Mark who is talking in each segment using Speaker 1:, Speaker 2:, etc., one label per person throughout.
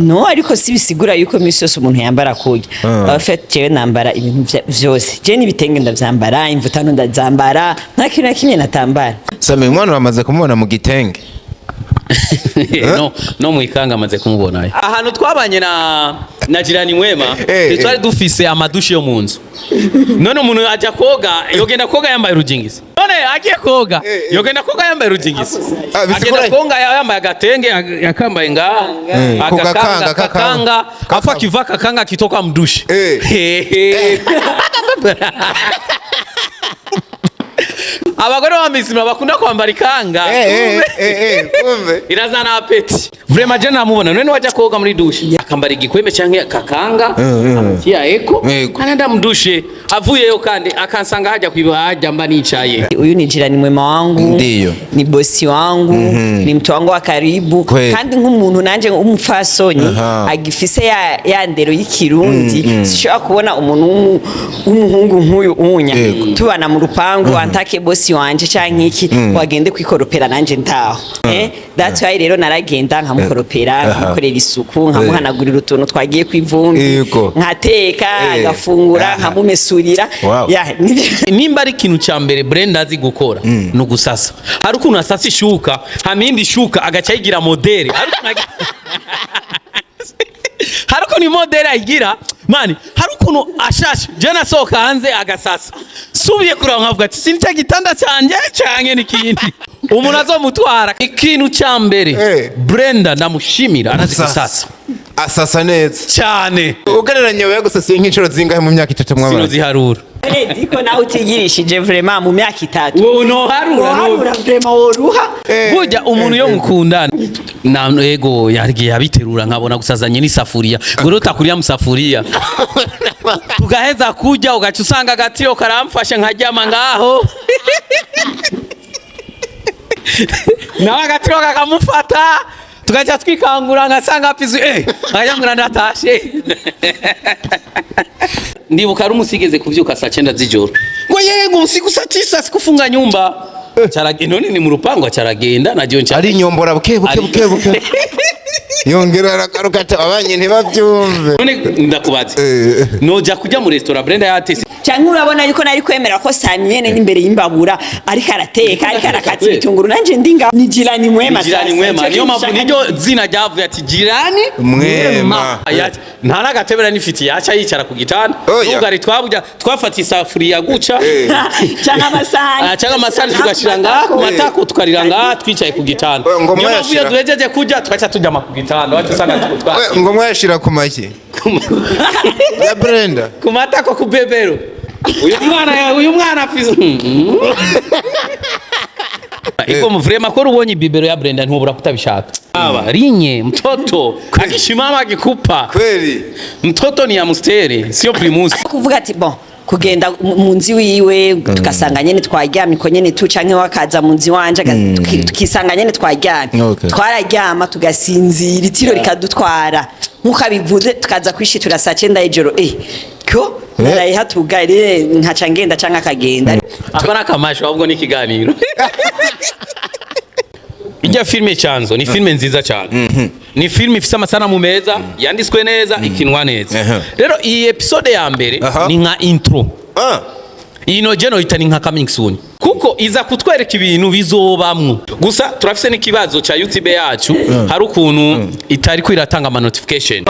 Speaker 1: No, ariko si bisigura yuko misi yose umuntu yambara kuya. Afite jewe nambara ibintu vyose. Je nibitenge ndavyambara, imvutano ndazambara, nta kintu kimwe natambara.
Speaker 2: Sami mwana wamaze kumubona mu gitenge?
Speaker 3: no mwikanga amaze kumubona. Ahantu twabanye na jirani mwema, twari dufise amadushe yo munzu. None umuntu aja koga, yogenda koga yambaye urujingisi. None agiye koga, yogenda koga yambaye urujingisi. Agenda koga yambaye agatenge, yakambaye ngaha, akakanga, afa kiva kakanga kitoka mdushe. Abagore b'amizima bakunda kwambara ikanga.
Speaker 2: Kumbe
Speaker 3: irazana apeti. Vraiment je namubona none waje koga muri dushe akambara igikwembe canke kakanga amatiya eko kananda mdushe avuyeyo kandi akansanga haja kwibahaja mba nicaye.
Speaker 1: Uyu ni jirani mwema wangu, ndiyo ni bosi wangu, ni mtu wangu wa karibu kandi nk'umuntu nanje umupfasoni agifise ya ndero y'ikirundi sishobora kubona umuntu w'umuhungu nk'uyu unya tubana mu rupangu antake bosi wanje canke iki wagende kwikoropera nanje ntaho. That's why rero naragenda nkamukoropera nkamukorera isuku nkamuhanagurira utuntu twagiye kw'ivumbi nkateka agafungura nkamumesurira.
Speaker 3: Nimba ari ikintu ca mbere Brenda azi gukora no gusasa. Hari ukuntu asasa ishuka hamindi shuka agaca yigira modere. Hari ukuntu modere ayigira mani, hari ukuntu ashashe je nasohoka hanze agasasa subiye kuraba nkavuga ati sinca gitanda canje canke n'ikindi umuntu azomutwara. Ikintu ca mbere Brenda ndamushimira arazi gusasa,
Speaker 2: asasa neza
Speaker 3: cyane.
Speaker 2: Ugereranya we gusasiye nk'inshuro zingahe mu myaka 3 mwabana?
Speaker 3: Sino ziharura.
Speaker 1: Diko nawe utigirishije vraiment mu myaka 3.
Speaker 3: No harura
Speaker 1: vraiment oruha.
Speaker 3: Burya umuntu yo mukundana na ego yargiye abiterura nkabona gusazanye n'isafuriya ngo utakuriya musafuriya tugaheza kujya ugaca usanga agatiro karamfashe nkajyama ngaho nawe agatiro kakamufata tugaca twikangura ngasanga apizu nkajyamura ndatashe. Ndibuka ari umusigeze kuvyuka saa 9 z'ijoro ngo yengo usiku saa 9 sikufunga nyumba caragenda none ni mu rupango caragenda na John
Speaker 2: ari nyombora buke yongera arakarukata abanye ntibavyumve.
Speaker 3: None ndakubaza noja kujya mu restaurant Brenda yatese
Speaker 1: cyangwa urabona yuko nari kwemera ko Samiyene n'imbere y'imbabura ariko arateka ariko arakatsa ibitunguru nanje ndinga ni jirani mwema.
Speaker 3: Jirani mwema niyo mpamvu niryo zina ryavuye ati jirani
Speaker 2: mwema.
Speaker 3: Ntara gatebera nifiti yacha yicara ku gitanda ugari twafata isafuriya guca cyangwa amasahani tugashiranga ku matako tukariranga twicaye ku gitanda. Niyo mpamvu iyo duhejeje kujya tugaca tujama ku gitanda wacu usanga
Speaker 2: ngo mwashira ku make ya Brenda
Speaker 3: ku matako ku bebero. Uyu mwana afize iko mvrema ko rubonye bibero ya Brenda ntubura kutabishaka. Rinye mtoto akishimama akikupa
Speaker 2: kweli
Speaker 3: mtoto ni ya mustere sio primus
Speaker 1: kuvuga ati bon kugenda munzi wiwe tukasanga nyene twaryamye ko nyene tu canke wakaza munzi wanje tukisanga nyene twaryamye twararyama tugasinzira itiro rikadutwara nkukabivuze tukaza kwishitura saa 9 ijoro ko narayiha tugare nkaca ngenda canke akagenda
Speaker 3: akora akamasho ahubwo n'ikiganiro. Ijya filme Chanzo ni filme nziza cyane. Ni filme ifise amasanamu meza yanditswe neza ikinwa neza. Rero iyi episode ya mbere ni nka intro. Ino jeno itani nka coming soon. Kuko iza kutwereka ibintu bizobamwe. Gusa turafise n'ikibazo cha YouTube yacu hari ukuntu itari kwiratanga ama notification.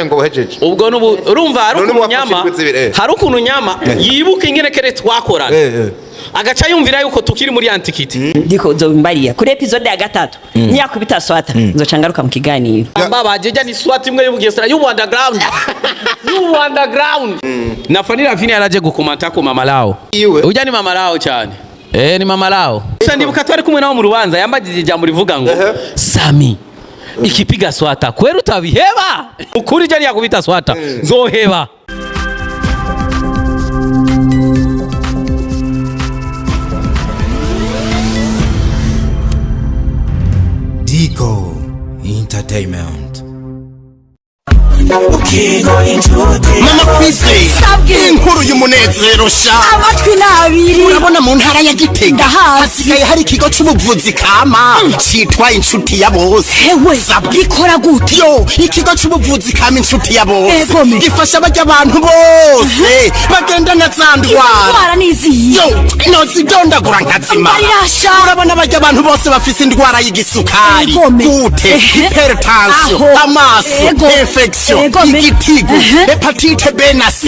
Speaker 2: Ngo uhejeje.
Speaker 3: Ubwo urumva hari ukuntu nyama hari ukuntu nyama yibuka ingene kere twakorana. Agaca yumvira yuko tukiri muri antikiti.
Speaker 1: Ndiko uzobimbariya kuri episode ya 3 nyakubita swata nzoca ngaruka mu kiganiro.
Speaker 3: Baba jeje ni swata imwe y'ubugesera y'ubu underground. Y'ubu underground. Na FANNY LAVINE yaraje gukomanta ko mama lao. Ujya ni mama lao cyane. Ni mama lao. Sasa ndibuka twari kumwe nawo mu rubanza yambagije ijambo rivuga ngo Sami ikipiga swata kwera utabiheba. Ukuri je ni yakubita swata nzoheba.
Speaker 4: Entertainment. mama kwise inkuru y'umunezero sha
Speaker 5: amatwi nabiri
Speaker 4: urabona mu ntara ya Gitega hasigaye hari ikigo c'ubuvuzi kama citwa inshuti ya bose
Speaker 5: gikora gute
Speaker 4: yo ikigo c'ubuvuzi kama inshuti ya bose gifasha abajya abantu bose bagenda na zandwara
Speaker 5: niziyo
Speaker 4: nozidondagura nkazima urabona abajya abantu bose bafise indwara y'igisukari gute hypertension amaso infection igitigu hepatite B na C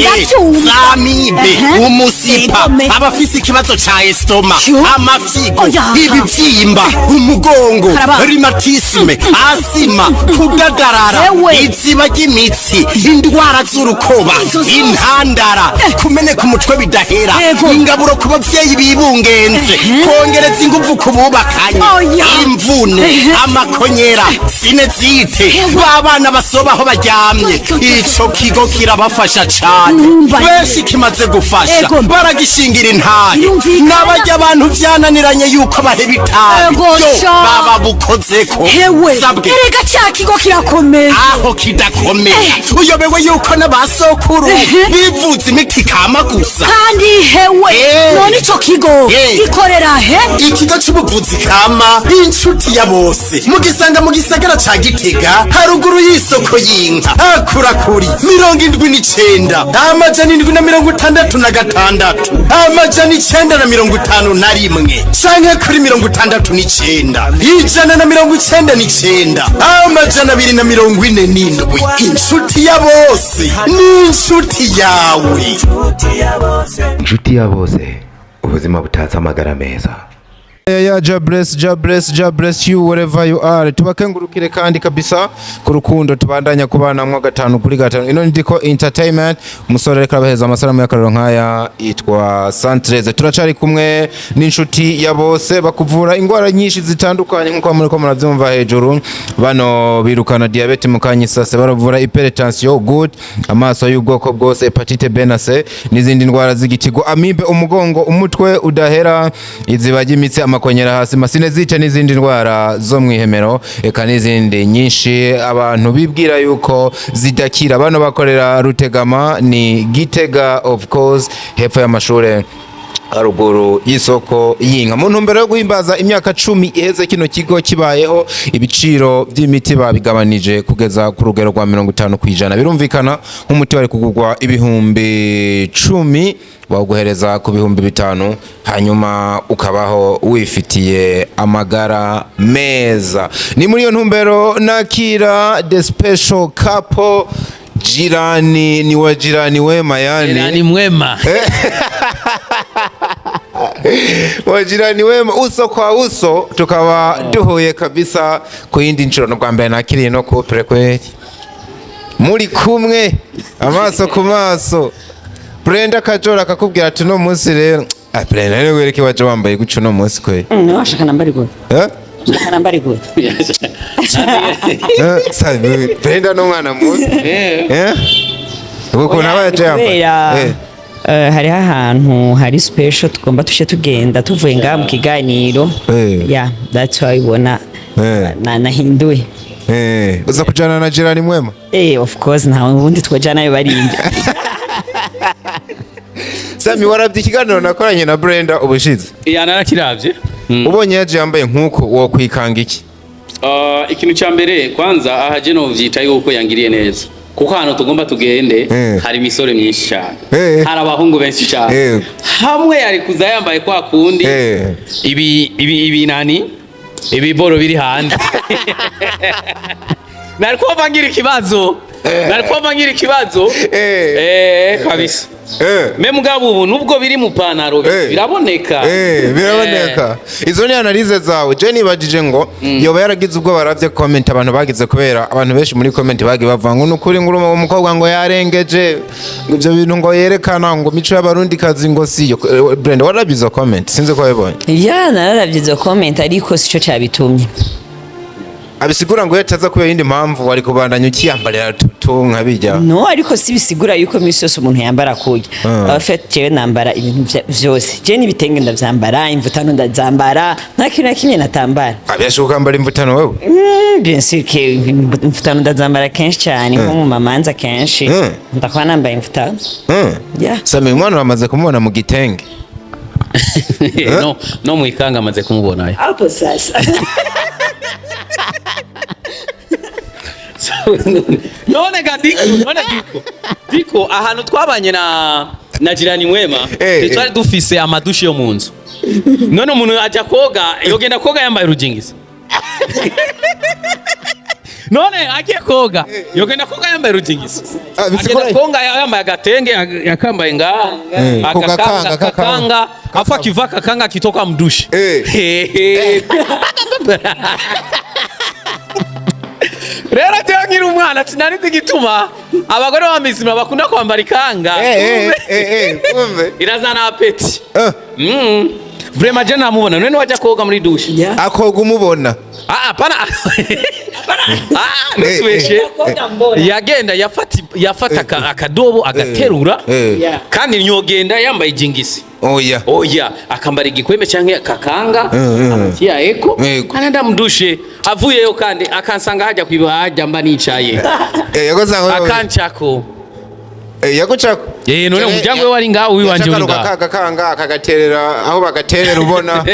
Speaker 4: zamibe umusipa abafise ikibazo ca estoma amafyigo ibivyimba umugongo rheumatisme asima kudadarara iziba ry'imitsi indwara z'urukoba intandara kumeneka umutwe bidahera ingaburo ku bavyeyi bibungenze kongereza inguvu ku bubakanye imvune amakonyera sinezite babana basobaho baryamye ico kigo kirabafasha cane benshi kimaze gufasha baragishingira intahe n'abajya abantu vyananiranye yuko baheba itabi baba bukozeko sabwe
Speaker 5: erega cya kigo kirakomeye
Speaker 4: aho kidakomeye uyobewe yuko n'abasokuru bivuza imiti kama gusa
Speaker 5: kandi hewe none ico kigo gikorera he
Speaker 4: ikigo c'ubuvuzi kama inshuti ya bose mugisanga mu gisagara ca Gitega haruguru y'isoko y'inka akurakuri 79 amajana 756 amajana 951 canke kuri 69 199 amajana 247 inshuti ya bose ni inshuti yawe
Speaker 6: inshuti ya bose ubuzima butatse amagara meza.
Speaker 2: God bless you wherever you are. Tubakengurukire kandi kabisa ku rukundo tubandanya kubana mwa 5 kuri 5. Ino ndiko entertainment umusore reka baheza amasaramu y'akarero nkaya yitwa Santreze. Turacari kumwe n'inshuti ya bose bakuvura ingwara nyinshi zitandukanye nkuko muri ko muravyumva hejuru. Bano birukana diabete mukanyisase baravura hypertension good amaso y'ubwoko bwose hepatite B na C n'izindi ndwara z'igitigo amibe umugongo umutwe udahera iziba ry'imitsi amakonyera hasi masine zica n'izindi ndwara zo mwihemero eka n'izindi nyinshi abantu bibwira yuko zidakira. Bano bakorera Rutegama ni Gitega of course hepfo y'amashure haruguru y'isoko y'inka. Mu ntumbero yo guhimbaza imyaka 10 iheze kino kigo kibayeho ibiciro by'imiti babigabanije kugeza ku rugero rwa 50% birumvikana nk'umuti wari kugurwa ibihumbi 10 waguhereza ku bihumbi 5 hanyuma ukabaho wifitiye amagara meza. Ni muri iyo ntumbero nakira the special couple jirani ni wa jirani wema yani
Speaker 3: jirani mwema
Speaker 2: wajirani wema uso kwa uso tukaba duhuye kabisa ku yindi nshuro no bwambere nakiriye no couple kweli muri kumwe amaso ku maso. Brenda kajora akakubwira ati no munsi rero Brenda rero wereke waje wambaye guca no munsi kweli
Speaker 1: washaka nambari gute shaka nambari gute
Speaker 2: sabe Brenda no mwana munsi uko nabaje yambaye
Speaker 1: hari ahantu hari special tugomba tushe tugenda tuvuye ngaha mu kiganiro that's why ubona nahinduye
Speaker 2: uza kujana na jirani mwema
Speaker 1: of course nta wundi twajana yo barinde
Speaker 2: Sami warabye ikiganiro nakoranye na Brenda ubushize
Speaker 3: narakiravye
Speaker 2: ubonye yaje yambaye nkuko wo kwikanga iki
Speaker 3: ikintu cya mbere kwanza ahaje no vyita yuko yangiriye neza kuko hano tugomba tugende hari imisore myinshi cyane hari abahungu benshi cyane hamwe yari kuza yambaye kwa kundi ibi nani ibiboro biri hanze nariko vangira ikibazo kabisa mugabo ubu nubwo biri mu panaro biraboneka
Speaker 2: biraboneka izo ni analyse zawe je nibajije ngo yoba yaragize ubwo baravye comment abantu bagize kubera abantu benshi muri comment bagi bavanga n'ukuri nguruma umukobwa ngo yarengeje ngo ivyo bintu ngo yerekana ngo mico y'abarundi kazi ngo siyo. Brenda warabizo comment sinzi ko yabonye
Speaker 1: narabizo comment ariko sico cyabitumye
Speaker 2: abisigura ngo yataza kubera yindi mpamvu wari kubandanya ukiyambarira tunka bijya
Speaker 1: no ariko si bisigura yuko misi yose umuntu yambara kuya abafite jewe nambara ibintu vyose je n'ibitenge ndavyambara imvutano ndazambara nta kintu na kimwe natambara
Speaker 2: abiyashuka kwambara imvutano wewe
Speaker 1: bien sûr que imvutano ndazambara kenshi cyane nko mu mamanza kenshi ndakwa nambaye imvutano
Speaker 2: Sami mwana wamaze kumubona mu gitenge
Speaker 3: no mu ikanga amaze kumubona ayo
Speaker 1: hapo sasa
Speaker 3: none diko ahantu twabanye na jirani mwema twari dufise amadushi yo munzu none umuntu aja koga yogenda koga yambaye urujingisi none agiye koga yogenda koga yambaye urujingisi agenda koga yambaye agatenge yakambaye ngaha akakanga afa kiva kakanga kitoka mdushi rero cyangwa umwana sinari gituma abagore b'amizima bakunda kwambara ikanga irazana apeti vraiment je namubona none wajya koga muri douche
Speaker 2: akoga umubona
Speaker 3: apana nitweshe yagenda yafata akadobo agaterura kandi nyogenda yambaye jingisi oya akambara igikwembe canke kakanga amatiya eko ananda mdushe avuyeyo kandi akansanga hajya kwibahajya mba nicaye akanchako
Speaker 2: yagucako
Speaker 3: none umuryango we wari ngaho wiwanje uri ngaho
Speaker 2: akakanga akagaterera aho bagaterera ubona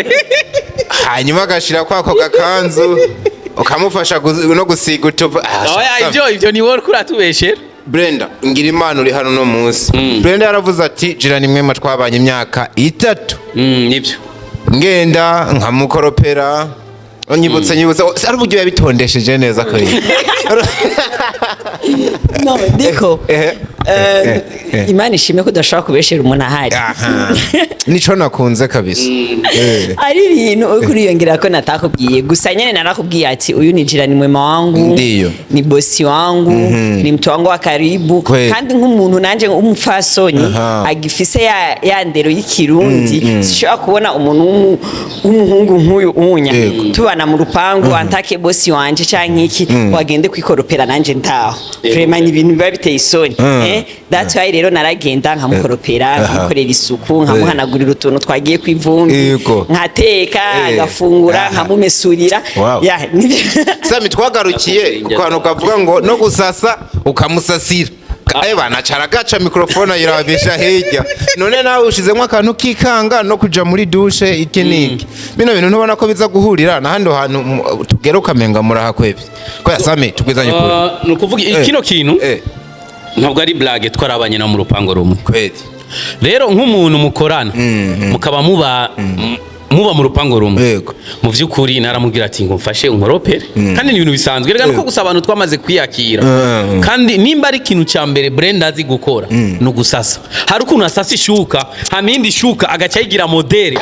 Speaker 2: hanyuma agashira kwako gakanzu ukamufasha no gusiga utuva
Speaker 3: ibyo ni wowe kuratubeshera
Speaker 2: Brenda ngira imana uri hano no munsi Brenda yaravuze ati jirani mwema twabanye imyaka 3
Speaker 3: nibyo
Speaker 2: ngenda nkamukoropera nyibutse ari uburyo yabitondesheje neza ko
Speaker 1: no diko imana ishimwe ko udashobora kubeshera umuntu ahari
Speaker 2: nico nakunze kabisa
Speaker 1: ari ibintu kuriyongera ko natakubwiye gusa nyene narakubwiye ati uyu ni jirani mwema wangu
Speaker 2: ndiyo
Speaker 1: ni bosi wangu ni mtu wangu wa karibu kandi nk'umuntu nanje umufasoni agifise ya ndero y'ikirundi sishobora kubona umuntu w'umuhungu nk'uyu unya tubana mu rupangu antake bosi wanje canke iki wagende kwikoropera nanje ntaho vraiment ni ibintu biba biteye isoni that's why rero naragenda nkamukoropera nkamukorera isuku nkamuhanagurira utuntu twagiye kw'ivumbi nkateka agafungura nkamumesurira
Speaker 2: Sami twagarukiye kukantu kavuga ngo no gusasa ukamusasira banacara gaca mikrofone yirabisha hirya none nawe ushizemo akantu kikanga no kuja muri douche ikiniki bino bintu ntubona ko biza guhurira na hando hantu tugera ukamenga murahakwebye ko Sami tugwizanye kuri
Speaker 3: no kuvuga ikino kintu ntabwo ari blague twarabanye na mu rupango rumwe
Speaker 2: kweli
Speaker 3: rero nk'umuntu mukorana mukaba muba mu rupango rumwe mu vy'ukuri naramubwira ati ngo mfashe unkoropere kandi ni ibintu bisanzwe rega nuko gusa abantu twamaze kwiyakira kandi nimba ari ikintu cya mbere Brenda azi gukora no gusasa hari ukuntu asasa ishuka hamindi shuka agaca yigira modeli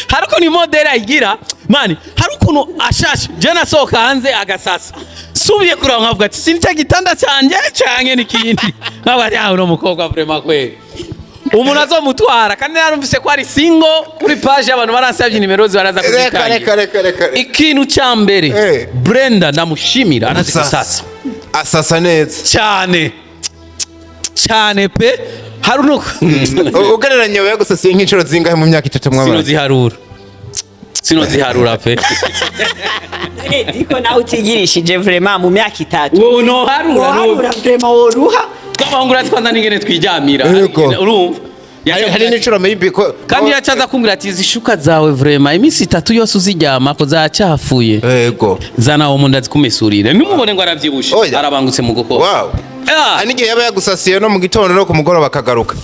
Speaker 3: hari ukuntu modeli ayigira mani hari ukuntu ashashe je nasohoka hanze agasasa subiye kuri nkavuga ati sinca gitanda canje canke n'ikindi nkaba yawe no mukobwa vraiment kweli umuntu azomutwara kandi narumvise ko ari single kuri page y'abantu baransabye nimero baraza kuzitanga ikintu cya mbere Brenda ndamushimira anazi gusasa
Speaker 2: asasa neza
Speaker 3: cyane pe hari no
Speaker 2: ugereranya we gusasiye nk'inshuro zingahe mu myaka 3 mwabana
Speaker 3: sinoziharura pe
Speaker 1: diko nawe utigirishije vraiment mu myaka 3
Speaker 3: no harura
Speaker 1: vraiment woruha
Speaker 3: twabangura twanza ningene twijamira urumva
Speaker 2: hari n'icuro maybe ko
Speaker 3: kandi yacaza kumbwira ati zishuka zawe vraiment iminsi 3 yose uziryama ko zacafuye
Speaker 2: yego
Speaker 3: zana uwo muntu azikumesurire nimubone ngo aravyibushe arabangutse mu gukora
Speaker 2: wow anige yaba yagusasiye no mu gitondo no ku mugoroba akagaruka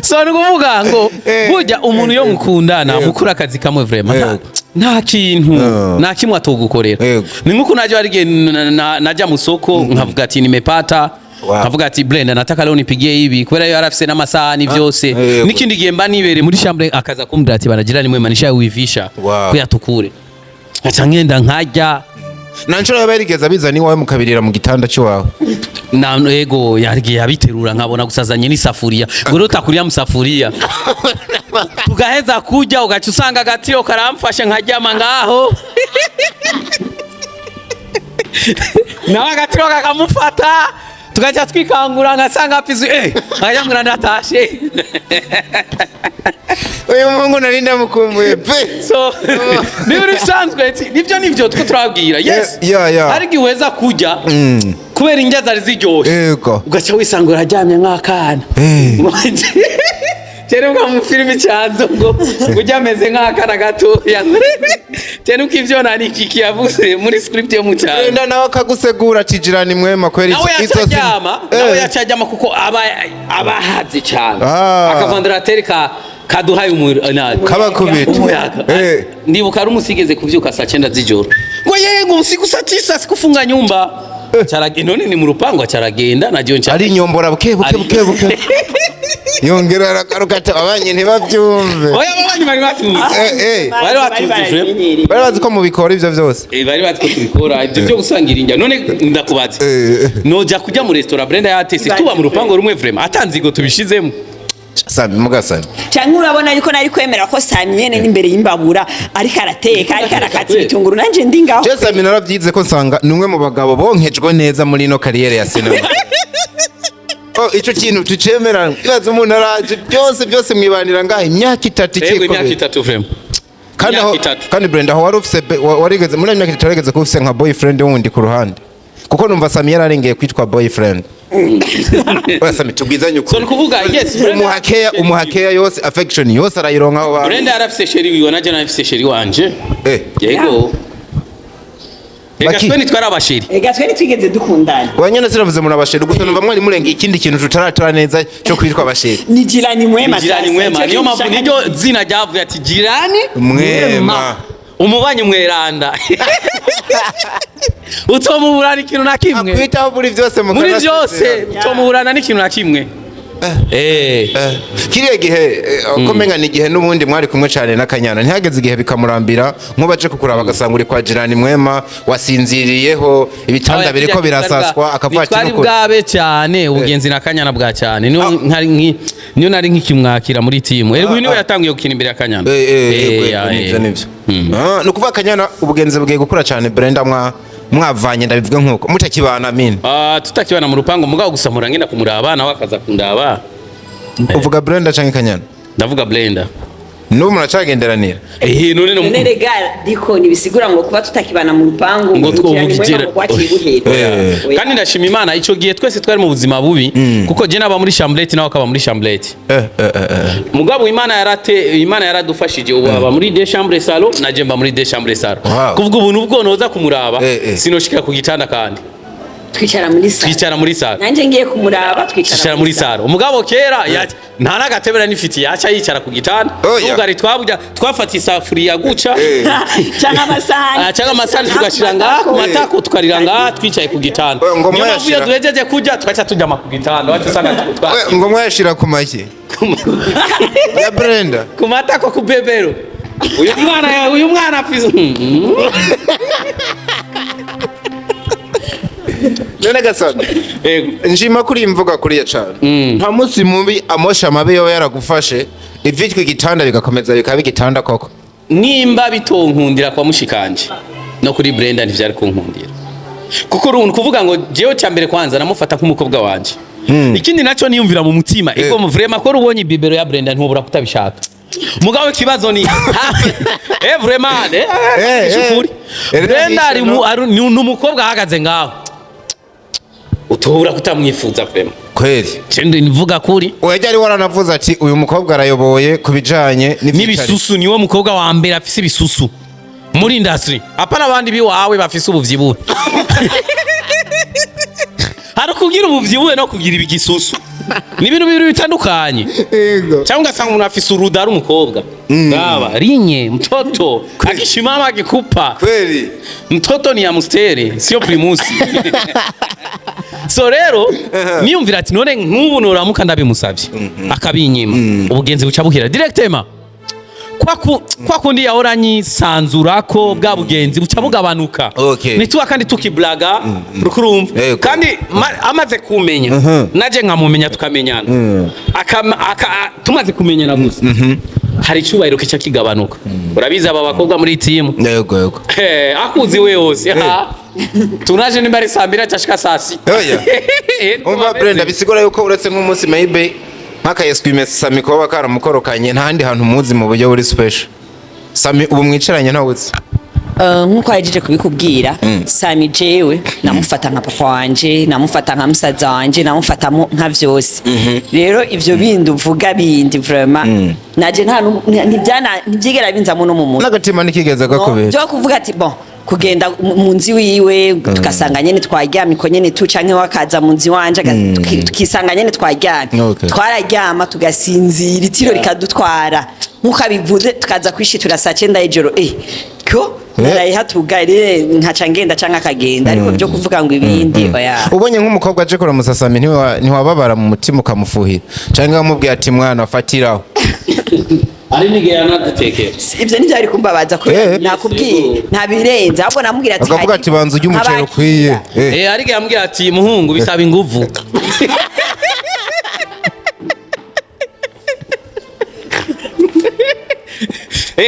Speaker 3: so nukuvuga ngo burya umuntu yo mukundana mukura akazi kamwe vraiment nta kintu nta kimwe atogukorera ni nkuko naje warige najya mu soko nkavuga ati nimepata nkavuga ati Brenda nataka leo nipigie hivi kubera yo arafise n'amasahani byose nikindi gihe mba nibere muri chambre akaza kumbwira ati barajirani mwe manisha wivisha kuyatukure aca ngenda nkajya
Speaker 2: nanshoro yabarigeza bizani wawe mukabirira mu gitanda cyo wawe
Speaker 3: na ego yargiye abiterura nkabona gusazanye n'isafuriya ngo rero utakuriya musafuriya tugaheza kujya ugaca usanga agatiro karamfashe nkajyama ngaho nawe agatiro kakamufata tugaca twikangura ngasanga apizu nkajya ngo natashe
Speaker 2: uyu muhungu nari ndamukumbuye pe
Speaker 3: so niba bisanzwe nivyo two turabwira yes hari igihe weza kujya kubera indya zari ziryoshye ugaca wisanga urajyamye nk'akana cyane uka mu filimi cyanzo ngo ujya ameze nk'akana gatoya cyane uko ivyo nani kiki yavuze muri script yo mu cyaro
Speaker 2: Brenda nawe akagusegura ati jirani mwema kweri
Speaker 3: nawe yacajyama kuko abahaze cyane akavandarateri kaduhaye
Speaker 2: umuyaga
Speaker 3: ndibuka ari umusigeze kuvyuka saa 9 z'ijoro ngo yego usiku saa 9 sikufunga nyumba none ni mu rupango acaragenda nagiye
Speaker 2: ari nyombora buke yongera arakarukata abanye ntibavyumve
Speaker 3: oya abanye bari batuje
Speaker 2: bari bazi ko mubikora ivyo vyose
Speaker 3: bari bazi ko tubikora ivyo byo gusangira injya none ndakubaza noja kujya mu restaurant Brenda yatese tuba mu rupango rumwe vraiment atanzigo tubishizemo
Speaker 2: Sami mugasani
Speaker 1: cyangwa urabona yuko nari kwemera ko Sami nyene n'imbere y'imbabura ariko arateka ariko arakata ibitunguru nanje ndi ngaho
Speaker 2: je Sami naravyize ko nsanga numwe mu bagabo bonkejwe neza muri no kariyere ya sinema ico kintu tucemera ibaze umuntu araje byose mwibanira ngaho imyaka 3
Speaker 3: ikiko imyaka 3 vraiment
Speaker 2: kandi Brenda aho warigeze muri imyaka 3 warigeze ko ufise nka boyfriend wundi ku ruhande kuko numva Sami yararengeye kwitwa boyfriend Sami tubwizanye uko
Speaker 3: so kuvuga yes
Speaker 2: umuhakeya yose affection yose arayironka aho
Speaker 3: Brenda yarafise sheri wiwe naje narafise sheri wanje yego Egatwe nitwara abashiri
Speaker 1: Egatwe nitwigeze dukundana
Speaker 2: wanyana siravuze muri abashiri gusa numva mwari murenga ikindi kintu tutaratara neza cyo kwitwa abashiri
Speaker 1: ni jirani mwema
Speaker 3: niyo mpamvu niryo zina ryavuye ati jirani
Speaker 2: mwema
Speaker 3: umubanyi mweranda utomuburana ikintu na kimwe
Speaker 2: akwitaho muri byose
Speaker 3: utomuburana n'ikintu na kimwe
Speaker 2: kiriya gihe komenga ni igihe n'ubundi mwari kumwe cyane n'akanyana ntihageze igihe bikamurambira nk'ubaje kukuraba agasanga uri kwa jirani mwema wasinziriyeho ibitanda biriko birasaswa akavuga ati
Speaker 3: twari bwabe cyane ubugenzi n'akanyana bwa cyane niyo nari nk'ikimwakira muri timu ergo niwe yatangiye gukina imbere y'akanyana
Speaker 2: nivyo no kuvuga akanyana ubugenzi bwiye gukura cyane Brenda mwavanye ndabivuga nkuko mutakibana mine
Speaker 3: tutakibana mu rupango mugabo gusa murangenda kumuraba nawe akaza kundaba
Speaker 2: uvuga Brenda canke kanyana
Speaker 3: ndavuga Brenda
Speaker 2: no muracagenderanira
Speaker 3: none no
Speaker 1: regala diko nibisigura ngo kuba tutakibana mu rupango
Speaker 3: ngo twovugijera kandi ndashima Imana ico gihe twese twari mu buzima bubi kuko je naba muri chambrette nawe akaba muri chambrette mugabo Imana yaradufashije ubu aba muri deux chambres salon naje mba muri deux chambres salon kuvuga ubuntu bwo noza kumuraba sinoshika ku gitanda kandi twicara muri saro
Speaker 1: nanje ngiye kumuraba
Speaker 3: twicara muri saro umugabo kera nta nagatebera nifiti yacha yicara ku gitanda ugari twafata isafuriya guca cyangwa amasahani tugashira ngaha ku matako tukarira ngaha twicaye ku gitanda niyo mpamvu iyo duhejeje kujya tugaca tujyama ku gitanda watusanga
Speaker 2: ngo mwashira ku make ya Brenda
Speaker 3: ku matako ku bebero uyu mwana afize
Speaker 2: none gasana njima kuri imvuga kuri ya cyane nta munsi mubi amosha mabe yo yaragufashe ivitwe igitanda bigakomeza bikaba igitanda koko
Speaker 3: nimba bitonkundira kwa mushikanje no kuri Brenda ntivyari kunkundira kuko uruntu kuvuga ngo jewe cyambere kwanza namufata nk'umukobwa wanje ikindi naco niyumvira mu mutima iko mu vraiment ko rubonye bibero ya Brenda ntubura kutabishaka mugabo kibazo ni vraiment shukuri Brenda ari n'umukobwa ahagaze ngaho utobura kutamwifuza vraiment
Speaker 2: kweli
Speaker 3: cyende nivuga kuri
Speaker 2: oya ari waranavuze ati uyu mukobwa arayoboye kubijanye
Speaker 3: n'ibisusu niwo mukobwa wa mbere afise ibisusu muri industry apana abandi biwawe bafise ubuvyibuhe hari kugira ubuvyibuhe no kugira ibigisusu ni ibintu bibiri bitandukanye cyangwa ugasanga umuntu afise urudari umukobwa ngaba rinye mtoto akishimama akikupa
Speaker 2: kweli
Speaker 3: mtoto ni amustere sio primusi so rero niyumvira ati none nk'ubu noramuka ndabimusavye akabinyima ubugenzi buca buhera directement kwa kundi yahora nyisanzurako bwa bugenzi buca bugabanuka nituba kandi tukiblaga rukurumva kandi amaze kumenya naje nkamumenya tukamenyana tumaze kumenyana gusa hari icyubahiro kica kigabanuka urabizi aba bakobwa muri team
Speaker 2: yego
Speaker 3: akuzi we hose tunaje nimba ari saa 2 cyashika saa 6
Speaker 2: umva Brenda bisigura yuko uretse nk'umunsi maybe nk'akayeswime Sami kuba karamukorokanye ntandi hantu muzi mu buryo buri special Sami ubu mwicaranye ntawuzi
Speaker 1: nkuko yaje kubikubwira Sami jewe namufata nka papa wanje namufata nka musaza wanje namufata nka vyose rero ivyo bindi uvuga bindi vraiment naje nta ntibyigera binzamo no mu muntu
Speaker 2: n'agatima nikigeze gakobera
Speaker 1: byo kuvuga ati bon kugenda mu nzi wiwe tukasanga nyene twaryamye ko nyene tu canke wakaza mu nzi wanje tukisanga nyene twaryamye twararyama tugasinzira itiro rikadutwara nkuko abivuze tukaza kwishitura sacenda ijoro ko narayihatugaire nkaca ngenda canke akagenda ariko byo kuvuga ngo ibindi oya
Speaker 2: ubonye nk'umukobwa aje kora musasami ntiwababara mu mutima ukamufuhira canke wamubwiye ati mwana afatiraho
Speaker 3: ari nige yanadutekera
Speaker 1: ivyo nivyo ari kumbabaza ko nakubwiye ntabirenze ahubwo namubwira ati
Speaker 2: akavuga ati banza ujye umucero kwiye
Speaker 3: arige yambwiye ati muhungu bisaba inguvu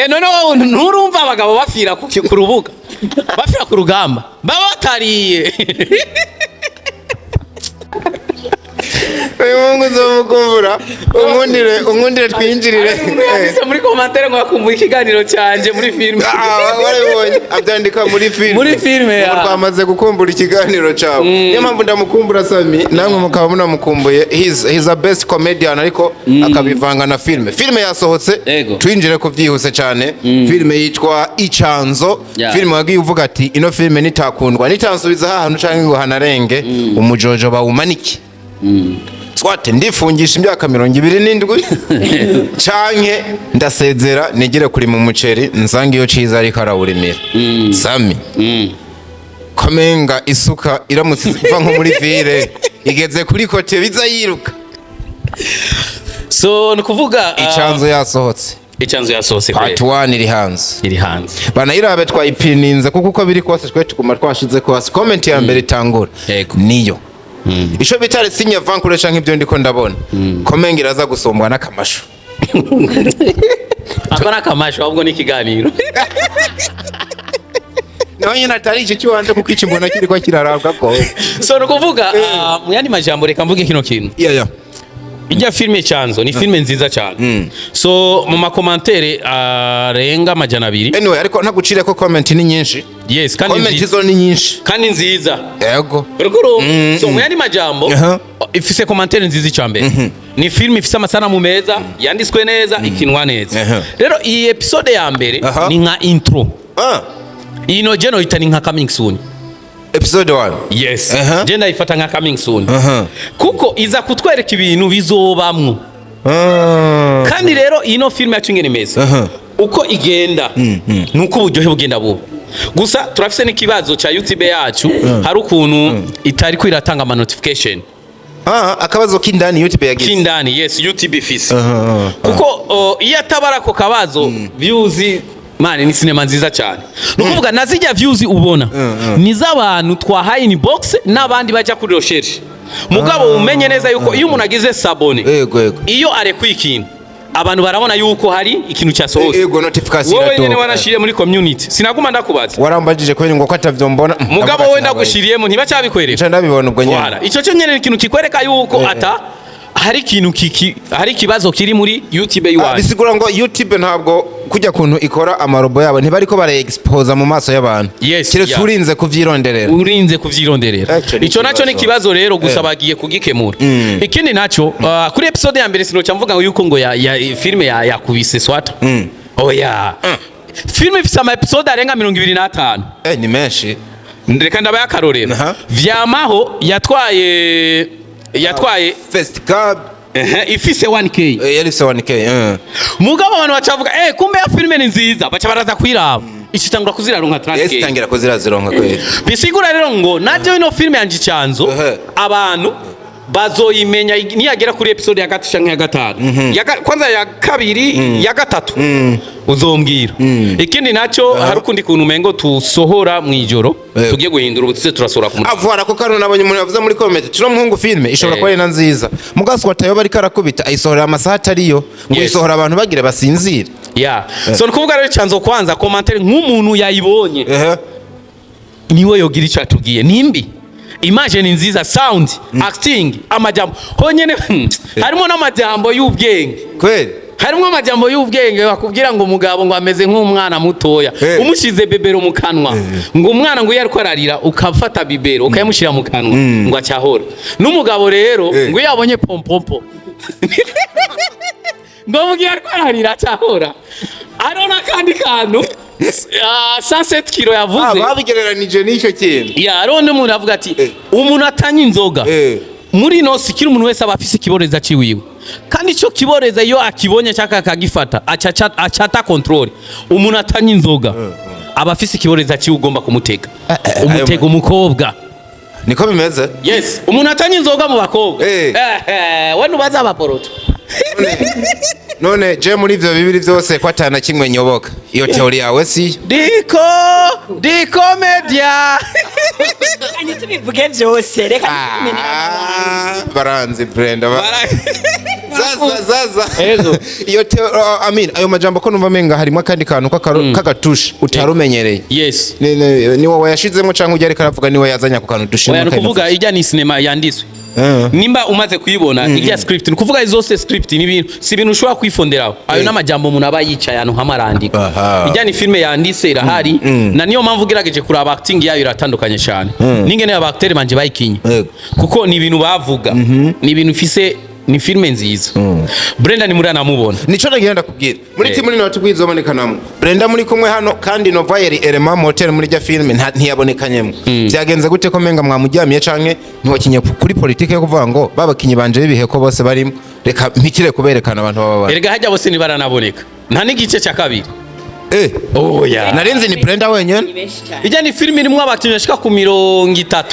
Speaker 3: none nturumva abagabo bafira ku rubuga bafira ku rugamba baba batariye
Speaker 2: Mungu zomukumbura unkundire twinjirire
Speaker 3: muri commentaire ngo bakumbuye ikiganiro cyanje muri filme
Speaker 2: warabonye abyandika muri filme twamaze gukumbura ikiganiro cyawe niyo mpamvu ndamukumbura Sami namwe mukaba munamukumbuye he's a best comedian ariko akabivanga na filme yasohotse twinjire ko byihuse cyane filme yitwa Icyanzo filme wagiye uvuga ati ino filme nitakundwa nitansubiza hahantu canke ngo hanarenge umujojo bawumaniki swate ndifungisha imyaka 27 canke ndasezera nigire kuri mu muceri nzanga iyo ciza ari karawurimira Sami komenga isuka iramutse iva nko muri vire igeze kuri kote biza yiruka
Speaker 3: so nukuvuga
Speaker 2: Icyanzo yasohotse part 1 iri hanze banayirabe twayipininze kuko uko biri kose twe tukuma twashize ko comment ya mbere itangura niyo isho bitare sinya vankure canke ibyo ndiko ndabona komenga iraza gusombwa n'akamasho
Speaker 3: akora akamasho ahubwo ni ikiganiro
Speaker 2: nawe natari iki cyuwanje kuko ikimbona kiri ko kirarabwa ko
Speaker 3: so nukuvuga mu yandi majambo reka mvuge kino kintu ijya filme Icyanzo ni filme nziza cyane so mu makomantere arenga amajana 2
Speaker 2: anyway ariko ntagucire ko comment ni nyinshi
Speaker 3: yes kandi
Speaker 2: comment zo ni nyinshi
Speaker 3: kandi nziza
Speaker 2: yego
Speaker 3: ruguru so mu yandi majambo ifise komantere nziza cyambe ni filme ifise amasanamu meza yanditswe neza ikinwa neza rero iyi episode ya mbere ni nka intro ino jeno itani nka coming soon
Speaker 2: episode 1
Speaker 3: yes genda ifata nka coming soon kuko iza kutwereka ibintu bizobamwo kandi rero ino filme yacu ingene meza uko igenda nuko uburyohe bugenda buba gusa turafise n'ikibazo cha YouTube yacu hari ukuntu itari kwiratanga ama notification
Speaker 2: akabazo kindani YouTube yagize
Speaker 3: kindani yes YouTube ifise kuko iyo atabara ko kabazo views mani ni sinema nziza cyane nukuvuga nazijya views ubona ni z'abantu twahaye inbox n'abandi bajya kuri recherche mugabo umenye neza yuko iyo umuntu agize sabone iyo arekuye ikintu abantu barabona yuko hari ikintu cyasohotse
Speaker 2: notification
Speaker 3: wowe nyene wanashiriye muri community sinaguma ndakubaza
Speaker 2: warambajije ko ngo katavyo mbona
Speaker 3: mugabo wowe ndagushiriyemo ntibacyabikwereka
Speaker 2: ndabibona ubwo nyene
Speaker 3: ico cyo nyene ikintu kikwereka yuko ata hari ikintu hari kibazo kiri muri YouTube yiwaje
Speaker 2: bisigura ngo YouTube ntabwo kujya kuntu ikora amarobo yabo ntibariko bara expose mu maso y'abantu kiretse urinze kuvyironderera ico naco ni kibazo rero gusa bagiye kugikemura ikindi naco kuri episode ya mbere sino cyamvuga yuko ngo ya filme yakubise swata oya filme ifite ama episode arenga 25 ni menshi
Speaker 3: ndeka ndabaye akarorero vyamaho yatwaye
Speaker 2: first cab
Speaker 3: ifise 1k
Speaker 2: yarifise 1k
Speaker 3: mugabo abantu bacavuga kumbe ya filme ni nziza baca baraza kwiraba ishitangura kuziraronka 30k
Speaker 2: yes tangira kuziraronka kweli
Speaker 3: bisigura rero ngo naje ino filme yanje Icyanzo abantu bazoyimenya niyagera kuri episode ya gatatu canke ya gatanu kwanza ya kabiri ya gatatu uzombwira ikindi naco hari ukundi kuntu umengo tusohora mwijoro tugiye guhindura ubutse turasohora ku
Speaker 2: avura ko kano nabonye umuntu yavuze muri comment turo muhungu filme ishobora kuba ina nziza mugaswa tayo bari karakubita ayisohora amasaha atariyo ngo isohora abantu bagire basinzira
Speaker 3: so nukuvuga rero canzo kwanza commentaire nk'umuntu yayibonye niwe yogira ico atubwiye nimbi image ni nziza sound acting amajambo honyene harimo n'amajambo y'ubwenge
Speaker 2: kweli
Speaker 3: harimo amajambo y'ubwenge bakubwira ngo umugabo ngo ameze nk'umwana mutoya umushize bibero mu kanwa ngo umwana ngo yariko ararira ukafata bibero ukayamushira mu kanwa ngo acyahora n'umugabo rero ngo yabonye pompompo ngo mugiye ariko ararira acyahora arona kandi kantu 107 kilo yavuze
Speaker 2: babigereranije n'icyo kintu
Speaker 3: arone umuntu avuga ati umuntu atanye inzoga muri no sikira umuntu wese abafise kiboreza ciwiwe kandi ico kiboreza iyo akibonye cyaka akagifata acata control umuntu atanye inzoga abafise kiboreza ciwe ugomba kumutega umutega umukobwa
Speaker 2: niko bimeze
Speaker 3: yes umuntu atanye inzoga mu bakobwa we nubaza abaporoto
Speaker 2: none je muri ivyo bibiri vyose ko atana kimwe nyoboka iyo teori yawe si
Speaker 3: diko media
Speaker 1: kandi tubivuge vyose reka
Speaker 2: baranze Brenda zaza iyo ayo majambo ko numva menga harimo kandi kantu kagatushe utarumenyereye
Speaker 3: yes
Speaker 2: ni wowe yashizemo canke ujya ariko aravuga ni wowe yazanya ku kantu dushima
Speaker 3: kandi kuvuga ijya ni cinema yanditswe nimba umaze kuyibona ijya script ni kuvuga izose script ni ibintu si ibintu ushobora kwifonderaho ayo n'amajambo umuntu aba yicaye ahantu hamarandika ijya ni filme yanditse irahari na niyo mpamvu ugerageje kuraba acting yayo iratandukanye cyane n'ingene abacteurs banje bayikinye kuko ni ibintu bavuga ni ibintu fise ni filme nziza Brenda ni muri anamubona
Speaker 2: nico nagenda kubwira muri timu ni natubwiza obonekanamo Brenda muri kumwe hano kandi Nova yari element motel muri ja filme ntiyabonekanyemo byagenze gute ko menga mwamujyamiye canke ntiwakinye kuri politike yo kuvuga ngo babakinyi banje bibihe ko bose barimo reka mpikire kuberekana abantu baba
Speaker 3: erega hajya bose ni baranaboneka nta n'igice cya kabiri
Speaker 2: narinzi ni Brenda wenyene
Speaker 3: ijya ni filme irimo abakinyi bashika ku 30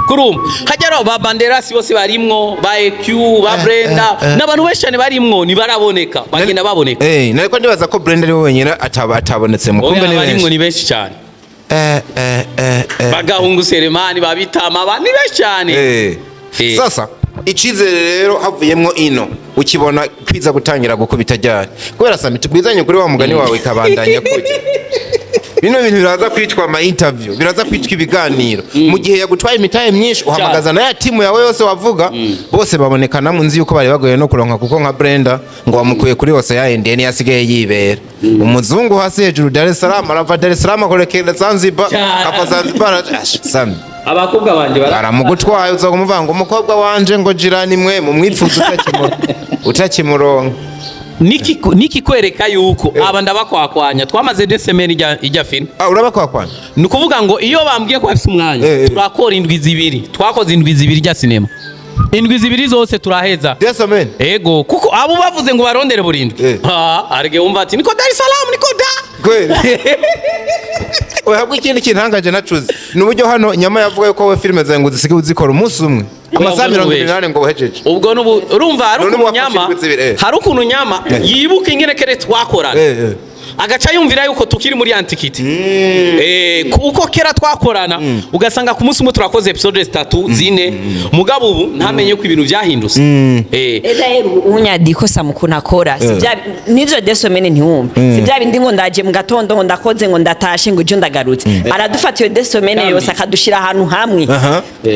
Speaker 3: kurum hajaro ba Banderasi bose barimwo ba EQ ba Brenda n'abantu beshane barimwo ni baraboneka bagenda baboneka
Speaker 2: nariko ndibaza ko Brenda ari wenyene atabonetse mu kumbe ni
Speaker 3: barimwo ni benshi cyane bagahungu Selemani babitama ba ni benshi cyane
Speaker 2: sasa icizere rero havuyemwo ino ukibona kwiza gutangira gukubita ryari kubera sami tubwizanye kuri wa mugani wawe ikabandanya kujya bino bintu biraza kwitwa ama interview biraza kwitwa ibiganiro mu gihe yagutwaye imitaye myinshi uhamagaza na ya timu yawe yose wavuga bose babonekana mu nzi yuko bari bagoye no kuronka kuko nka Brenda ngo wamukuye kuri hose ya NDN yasigaye yibera umuzungu hasi hejuru Dar es Salaam arava Dar es Salaam akorekera Zanzibar apa Zanzibar sami
Speaker 3: abakobwa banje
Speaker 2: baramugutwaye uzogumuvanga umukobwa wanje ngo jirani mwe mu mwifuza utakimuronka
Speaker 3: niki kwereka yuko aba ndabakwakwanya twamaze desemeni ijya film
Speaker 2: urabakwakwanya
Speaker 3: ni kuvuga ngo iyo bambwiye ko afite umwanya turakora indwi zibiri twakoze indwi zibiri rya sinema indwi zibiri zose turaheza
Speaker 2: desemeni
Speaker 3: ego kuko abo bavuze ngo barondere burindwi arige wumva ati niko Dar es Salaam niko
Speaker 2: oya habwo ikindi kintangaje nacuze n'uburyo hano nyama yavuga yuko we filme zangu zisige uzikora umunsi umwe amasaha 28 ngo uhejeje
Speaker 3: ubwo nubu urumva hari ukuntu nyama yibuka ingene kere twakorana agaca yumvira yuko tukiri muri antikiti uko kera twakorana ugasanga ku munsi umwe turakoze episode 3 4 mugabo ubu ntamenye ko ibintu byahindutse
Speaker 1: unyadiko samukuna akora sibya nizo desomene ntiwumva sibya bindi ngo ndaje mu gatondo ngo ndakoze ngo ndatashe ngo jo ndagarutse aradufata iyo desomene yose akadushira ahantu hamwe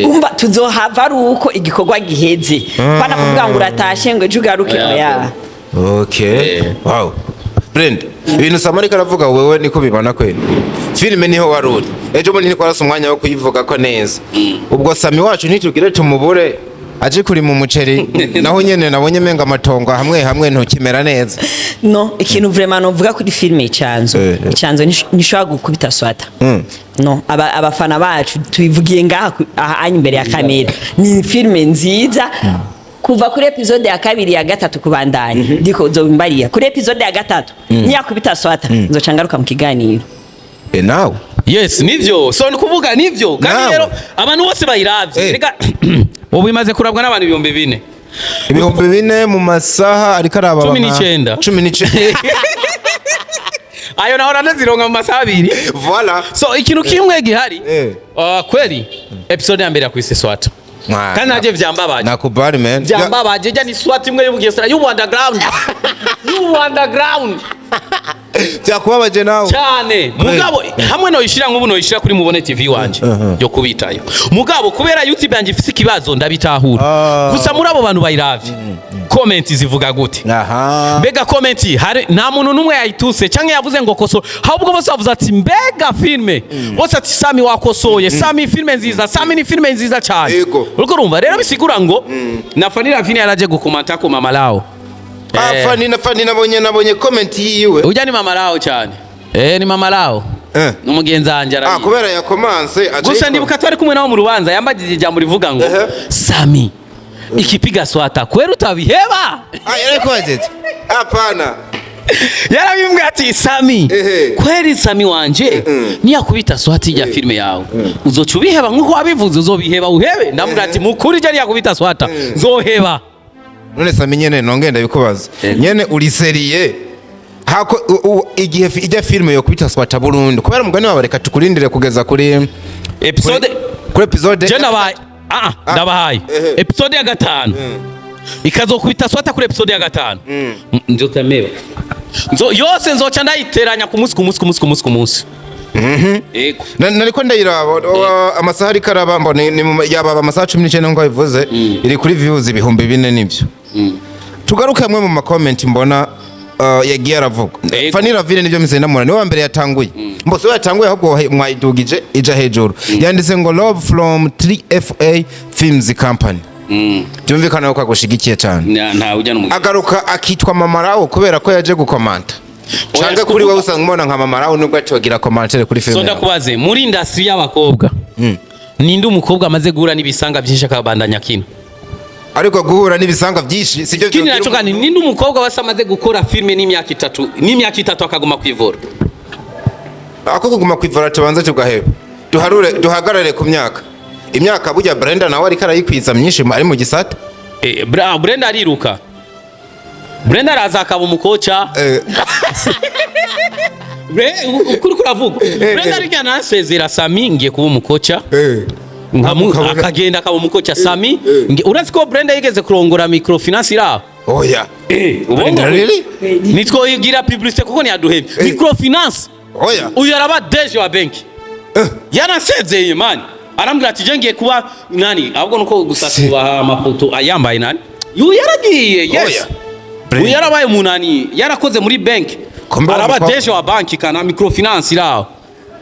Speaker 1: umva tuzohava ari uko igikorwa giheze bana kuvuga ngo uratashe ngo jo ugaruke ya
Speaker 2: wow Brenda ibintu Samarika aravuga wewe niko bibana kwene filime niho waruri ejo muri niko arasa umwanya wo kuyivuga ko neza ubwo Sami wacu ntitugire tumubure aje kuri mu muceri naho nyene nabonye menga amatongo hamwe ntukimera neza
Speaker 1: no ikintu vraiment novuga kuri filime icanzo nishobora gukubita swata no abafana bacu tubivugiye ngaha ahanye imbere ya kamera ni filime nziza kuva kuri episode ya kabiri ya gatatu kubandanya ndiko uzobimbariya kuri episode ya gatatu niyakubita swata nzocangaruka mu kiganiro
Speaker 2: nawe
Speaker 3: Yes, nivyo. So nikuvuga nivyo. Kandi rero abantu bose bayiravye. Rega ubu imaze kurabwa n'abantu 4,000.
Speaker 2: 4,000 mu masaha ariko araba
Speaker 3: 19. Ayo naona nazironga mu masaha 2.
Speaker 2: Voilà.
Speaker 3: So ikintu kimwe gihari. Kweli episode ya mbere yakwise swata. Kandi naje vyambabaje.
Speaker 2: Nakubali man.
Speaker 3: Vyambabaje je ni swata imwe y'ubugesera you underground. You underground.
Speaker 2: Cyakubabaje nawe
Speaker 3: cyane mugabo hamwe no yishira nk'ubu no yishira kuri mubone TV wanje yo kubitayo mugabo kubera YouTube yanje ifise ikibazo ndabitahura gusa muri abo bantu bayiravye comment zivuga gute mbega comment hari nta muntu numwe yayituse canke yavuze ngo koso ahubwo bose bavuze ati mbega filme bose ati Sami wakosoye Sami filme nziza Sami ni filme nziza cyane uriko urumva rero bisigura ngo na FANNY LAVINE yaraje gukomanta ko mama lao
Speaker 2: FANNY nabonye comment yiwe
Speaker 3: ujya ni mama lao cyane ni mama lao n'umugenzi wanje arabiye
Speaker 2: kubera yakomanse
Speaker 3: gusa ndibuka twari kumwe nawo mu rubanza yambagije ijambo rivuga ngo Sami ikipiga swata kwera utabiheba
Speaker 2: yareko wajeje hapana
Speaker 3: yarabimbwa ati Sami kweri Sami wanje niyakubita swata ijya filme yawe uzoca ubiheba nkuko wabivuze uzobiheba uhebe ndamubwira ati mukuri je niyakubita swata zoheba
Speaker 2: none Sami nyene nongenda bikubaza nyene uri seriye hako igihe ijya filme yo kubita swata Burundi kubera mugani wabareka tukurindire kugeza kuri episode
Speaker 3: je nabaye ndabahaye episode ya 5 ikazokubita swata kuri episode ya 5 nzotameba yose nzoca ndayiteranya ku munsi
Speaker 2: nariko ndayiraba amasaha ari karaba mbone yaba amasaha 19 ngo bivuze iri kuri views 4,000 nibyo tugaruka amwe mu ma comment mbona yagiye aravuga FANNY LAVINE nibyo mizenda mura ni wa mbere yatanguye mbose yatanguye ahubwo mwayidugije ija hejuru yanditse ngo love from 3FA Films Company byumvikana yuko agushigikiye cyane
Speaker 3: nta ujya n'umugihe
Speaker 2: agaruka akitwa mama lao kubera ko yaje gukomanta cyangwa kuri wowe usanga mbona nka mama lao nubwo atogira commentaire kuri film
Speaker 3: so ndakubaze muri industry y'abakobwa ninde umukobwa amaze guhura n'ibisanga byinshi akabandanya kino
Speaker 2: ariko guhura n'ibisanga byinshi sibyo
Speaker 3: kindi naco kandi ninde umukobwa wase amaze gukora filme n'imyaka 3 akaguma kwivora
Speaker 2: ako kuguma kwivora tubanza tugaheba duhagarare ku imyaka burya Brenda nawe ariko arayikwiza myinshi ari mu gisata
Speaker 3: Brenda ariruka Brenda araza akaba umukocha ukuri kuravuga Brenda ariko nasezera Sami ngiye kuba umukocha akagenda akaba umukocha Sami urazi ko Brenda yigeze kurongora microfinance ira
Speaker 2: oya
Speaker 3: Brenda really nitwo yigira publicité kuko ni yaduhebye microfinance
Speaker 2: oya
Speaker 3: uyu araba deje wa banki yanasezeye man arambwira ati je ngiye kuba nani ahubwo nuko gusasuba amafoto ayambaye nani yu yaragiye yes uyu yarabaye munani yarakoze muri banki araba deje wa banki kana microfinance iraho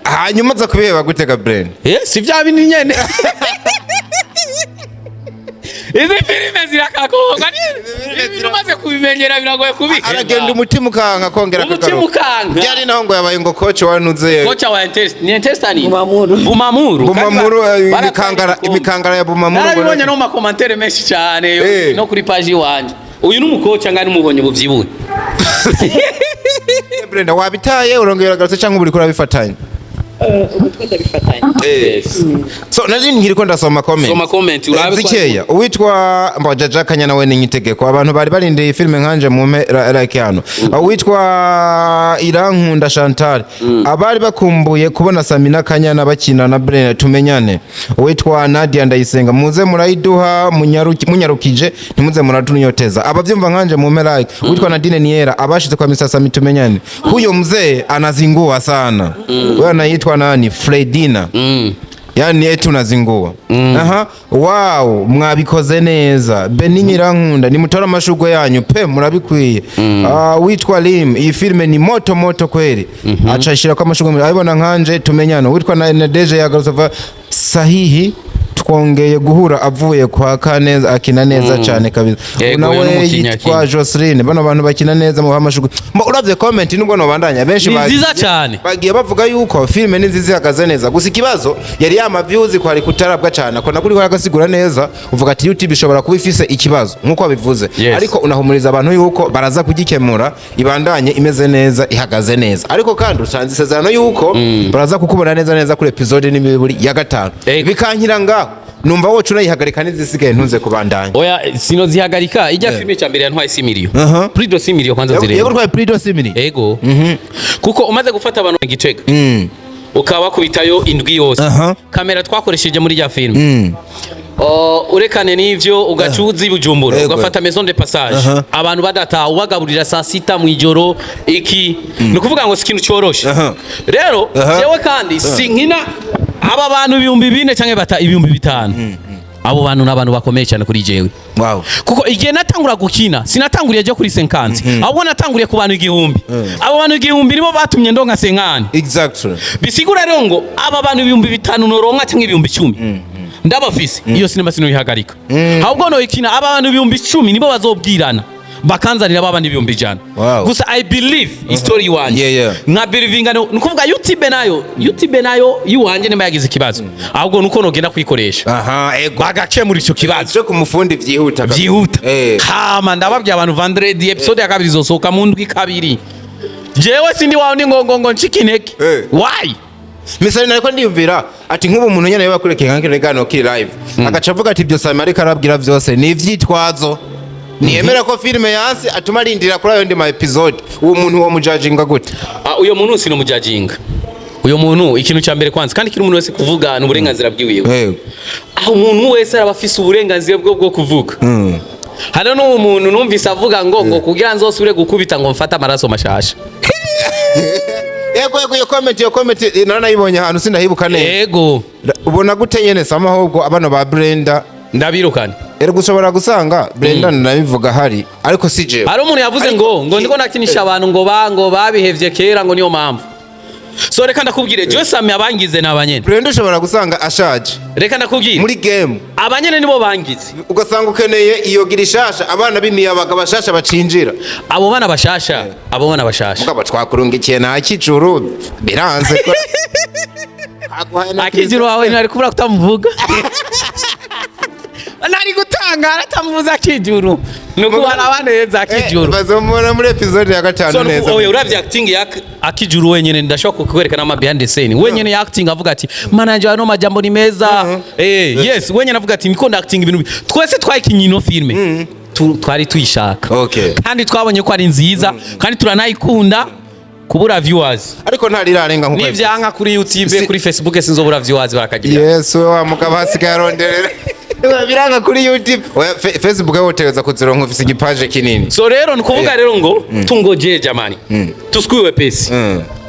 Speaker 2: hanyuma za kubeba gutega Brenda
Speaker 3: si vya bindi nyene izi filime zirakakoga ni umaze kubimenyera biragoye kubika
Speaker 2: aragenda umutima ukanka kongera
Speaker 3: umutima ukanka
Speaker 2: byari naho ngo yabaye ngo coach wanuze
Speaker 3: coach wa Interest ni
Speaker 2: Bumamuru imikangara ya Bumamuru
Speaker 3: narabibonye no mu commentaire menshi cyane no kuri page wanje uyu n'umukocha ngani mubonye buvyibuye
Speaker 2: Brenda wabitaye urongera gatse cyangwa uri kurabifatanya so nari ngiriko ndasoma comment urabikeya uwitwa mbajaja kanyana we n'inyitegeko abantu bari barindeye filme nkanje mu like hano uwitwa Irankunda Chantal abari bakumbuye kubona Samina Kanyana bakina na Brenda tumenyane uwitwa Nadia Ndayisenga muze murayiduha munyarukije ntimuze muratunyoteza abavyumva nkanje mu like uwitwa Nadine Niera abashize kwa Mr. Sami tumenyane huyo mzee anazingua sana wewe anaitwa nani Fredina yani yetu nazingua wow mwabikoze neza Beninyi Irankunda ni mutora amashugwe yanyu pe murabikwiye witwa Lim iyi filme ni moto kweli acashira kwa amashugwe ayibona nkanje tumenyana witwa na Deje yagarusova sahihi twongeye guhura avuye kwa Kaneza akina neza cyane kabisa nawe yitwa Jocelyn bano bantu bakina neza mu hamashugu uravye comment nubwo no bandanya benshi bagiye bavuga yuko filme ni nziza ihagaze neza gusa ikibazo yari yama views ko ari kutarabwa cyane ko nakuri ko agasigura neza uvuga ati YouTube ishobora kuba ifise ikibazo nkuko babivuze ariko unahumuriza abantu yuko baraza kugikemura ibandanye imeze neza ihagaze neza ariko kandi usanze isezerano yuko baraza kukubona neza kuri episode n'imiburi ya 5 bikankira ngaho numva wocu nayihagarika n'izisigaye ntunze kubandanya
Speaker 3: oya sino zihagarika ijya filme cyambere yantwaye 6 million plus de 6 million kwanza zireba
Speaker 2: yego plus de 6 million
Speaker 3: yego kuko umaze gufata abantu igitega ukaba kubitayo indwi yose kamera twakoresheje muri ya filme urekane n'ivyo ugacuza ibujumbura ugafata maison de passage abantu badata ubagaburira saa 6 mu ijoro iki nukuvuga ngo sikintu cyoroshe rero jewe kandi sinkina aba bantu 2000 canke bata 5000 abo bantu n'abantu bakomeye cyane kuri jewe kuko igihe natangura gukina sinatanguriye je kuri 50 ahubwo natanguriye ku bantu 1000 abo bantu 1000 nibo batumye ndonka 50
Speaker 2: exactly
Speaker 3: bisigura rero ngo aba bantu 5000 noronka canke 1010 ndabafise iyo sinema sino yihagarika ahubwo no ikina aba bantu 1010 nibo bazobwirana bakanzanira babandi 100 gusa I believe story wanje nka believing nukuvuga YouTube nayo yiwanje nema yagize ikibazo ahubwo nuko nogenda kwikoresha bagace muri ico kibazo
Speaker 2: cyo kumufundi vyihuta
Speaker 3: kama ndababye abantu vendredi episode ya kabiri zosoka mu ndwi kabiri jewe sindi wawo ndi ngo nchikineke why
Speaker 2: misali nariko ndiyumvira ati nk'ubu umuntu nyene yabakurekeye nkankiregano kiri live agaca avuga ati byo Samari karabwira byose ni ivyitwazo niyemera ko filme yansi atuma rindira kuri ayo ndi ma episode uwo muntu wo mujudginga gute
Speaker 3: uyo muntu sino mujudginga uyo muntu ikintu cya mbere kwanza kandi kiri umuntu wese kuvuga n'uburenganzira bwiwiwe aho umuntu wese arabafise uburenganzira bwo kuvuga hano no umuntu numvise avuga ngo kugira nzosubire gukubita ngo mfata amaraso mashasha
Speaker 2: yego iyo comment nayibonye ahantu sindahibuka neza
Speaker 3: yego
Speaker 2: ubona gute nyene sama ahubwo abana ba Brenda
Speaker 3: ndabirukana
Speaker 2: ero gushobora gusanga Brenda nabivuga hari ariko sije
Speaker 3: hari umuntu yavuze ngo ndiko nakinisha abantu ngo babihevye kera ngo niyo mpamvu so reka ndakubwire je Sami abangize nabanyene
Speaker 2: Brenda ushobora gusanga ashaje
Speaker 3: reka ndakubwire
Speaker 2: muri game
Speaker 3: abanyene nibo bangize
Speaker 2: ugasanga ukeneye iyo girishasha abana bimiyabaga bashasha bacinjira
Speaker 3: abo bana bashasha
Speaker 2: mugabo twakurungikiye na kijuru biranze ko
Speaker 3: akijuru wawe ntari kubura kutamuvuga nari gutanga aratamuza kijuru nuko barabaneza kijuru
Speaker 2: bazomona muri episode ya 5 neza
Speaker 3: so uravye acting ya akijuru wenyene ndashaka kukwerekana ama behind the scene wenyene ya acting avuga ati manager no majambo ni meza yes wenyene avuga ati niko acting ibintu twese twayikinyino filme twari tuyishaka kandi twabonye ko ari nziza kandi turanayikunda kubura viewers
Speaker 2: ariko ntarirarenga nkuko
Speaker 3: nivyanka kuri YouTube kuri Facebook sinzobura viewers barakagira
Speaker 2: yes wa mukabasi karonderera biranga kuri YouTube Facebook yotegeza kuzironka ufise igipaje kinini
Speaker 3: so rero nukuvuga rero ngo tungoje jamani tuskwiwe pesi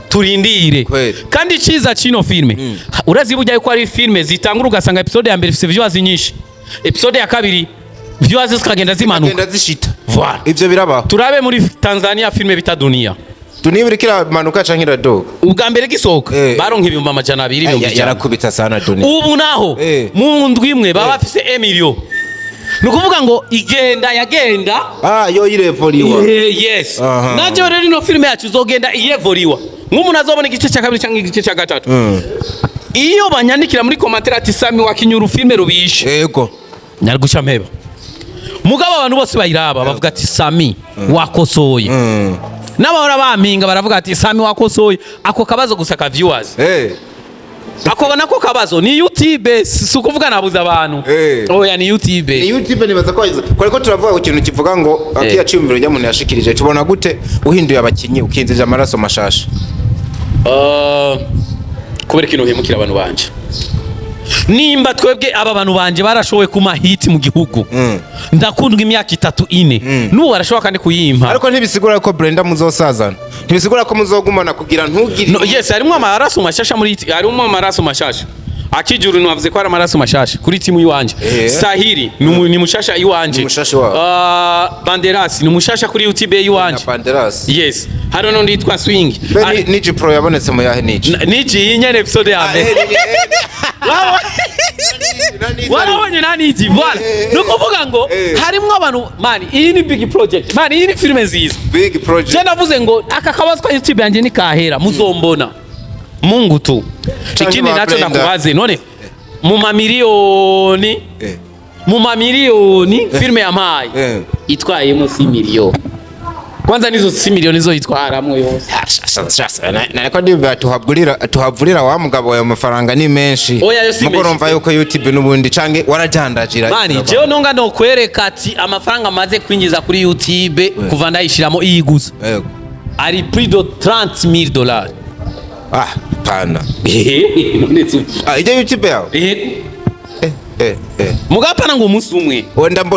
Speaker 3: turindire kandi ciza cino filme uraziburya yuko ari filme zitangura ugasanga episode ya mbere ifise viewers nyinshi episode ya kabiri viewers zikagenda zimanuka
Speaker 2: zishita
Speaker 3: voilà
Speaker 2: ivyo birabaho
Speaker 3: turabe muri Tanzania filme bita Dunia
Speaker 2: tunibirikira manuka cankira do
Speaker 3: ubwa mbere gisoka baronka ibihumbi 200
Speaker 2: yarakubita sana Dunia
Speaker 3: ubu naho mu ndwi imwe baba bafise 1 million nukuvuga ngo yagenda
Speaker 2: yo irevoliwa
Speaker 3: yes najo rero no filme yacu zogenda iyevoliwa nk'umuntu azobona igice cya kabiri cyangwa igice cya gatatu iyo banyandikira muri commentaire ati Sami wakinyura filme rubishe
Speaker 2: yego
Speaker 3: nyari guca mpeba mugabo abantu bose bayiraba bavuga ati Sami wakosoye n'abahora bampinga baravuga ati Sami wakosoye ako kabazo gusaka viewers ako nako kabazo ni YouTube sukuvuga nabuza abantu oya ni YouTube
Speaker 2: nibaza ko turavuga ku kintu kivuga ngo akiya cyumviro y'amuntu yashikirije tubona gute uhinduye abakinyi ukinzije amaraso mashasha
Speaker 3: kubera ikintu hemukira abantu banje nimba twebwe aba bantu banje barashowe kuma hit mu gihugu ndakundwa imyaka 3-4 n'ubu barashoka kandi kuyimpa
Speaker 2: ariko ntibisigura ko Brenda muzosazana ntibisigura ko muzogumana kugira ntugire
Speaker 3: yes harimo amaraso mashasha muri harimo amaraso mashasha akijuru nwavuze ko ari amaraso mashasha kuri timu yiwanje Sahiri ni mushasha yiwanje Banderas ni mushasha kuri YouTube yiwanje
Speaker 2: Banderas
Speaker 3: yes hano no nditwa Swing
Speaker 2: Niji Pro yabonetse mu yahe Niji
Speaker 3: Niji yinyene episode ya mbere warabonye naniji voilà nuko vuga ngo harimwo abantu mani iyi ni big project mani iyi ni filme nziza
Speaker 2: big project
Speaker 3: je navuze ngo aka kabazo kwa YouTube yanje ni kahera muzombona Mungu tu ikindi nacho nakubaze none mu mamiliyoni filme ya mai itwayemo 6 miliyoni kwanza nizo 6 miliyoni nizo itwaramwe yose
Speaker 2: nariko ndiba tuhavurira wa mugabo ayo mafaranga ni menshi muko rumva yuko YouTube nubundi canke warajandajira
Speaker 3: mani jewe nonga no kwereka ati amafaranga maze kwinjiza kuri YouTube kuva ndayishiramo iyiguza ari plus de $30,000
Speaker 2: pana ije YouTube yao
Speaker 3: mugapana ngo umunsi umwe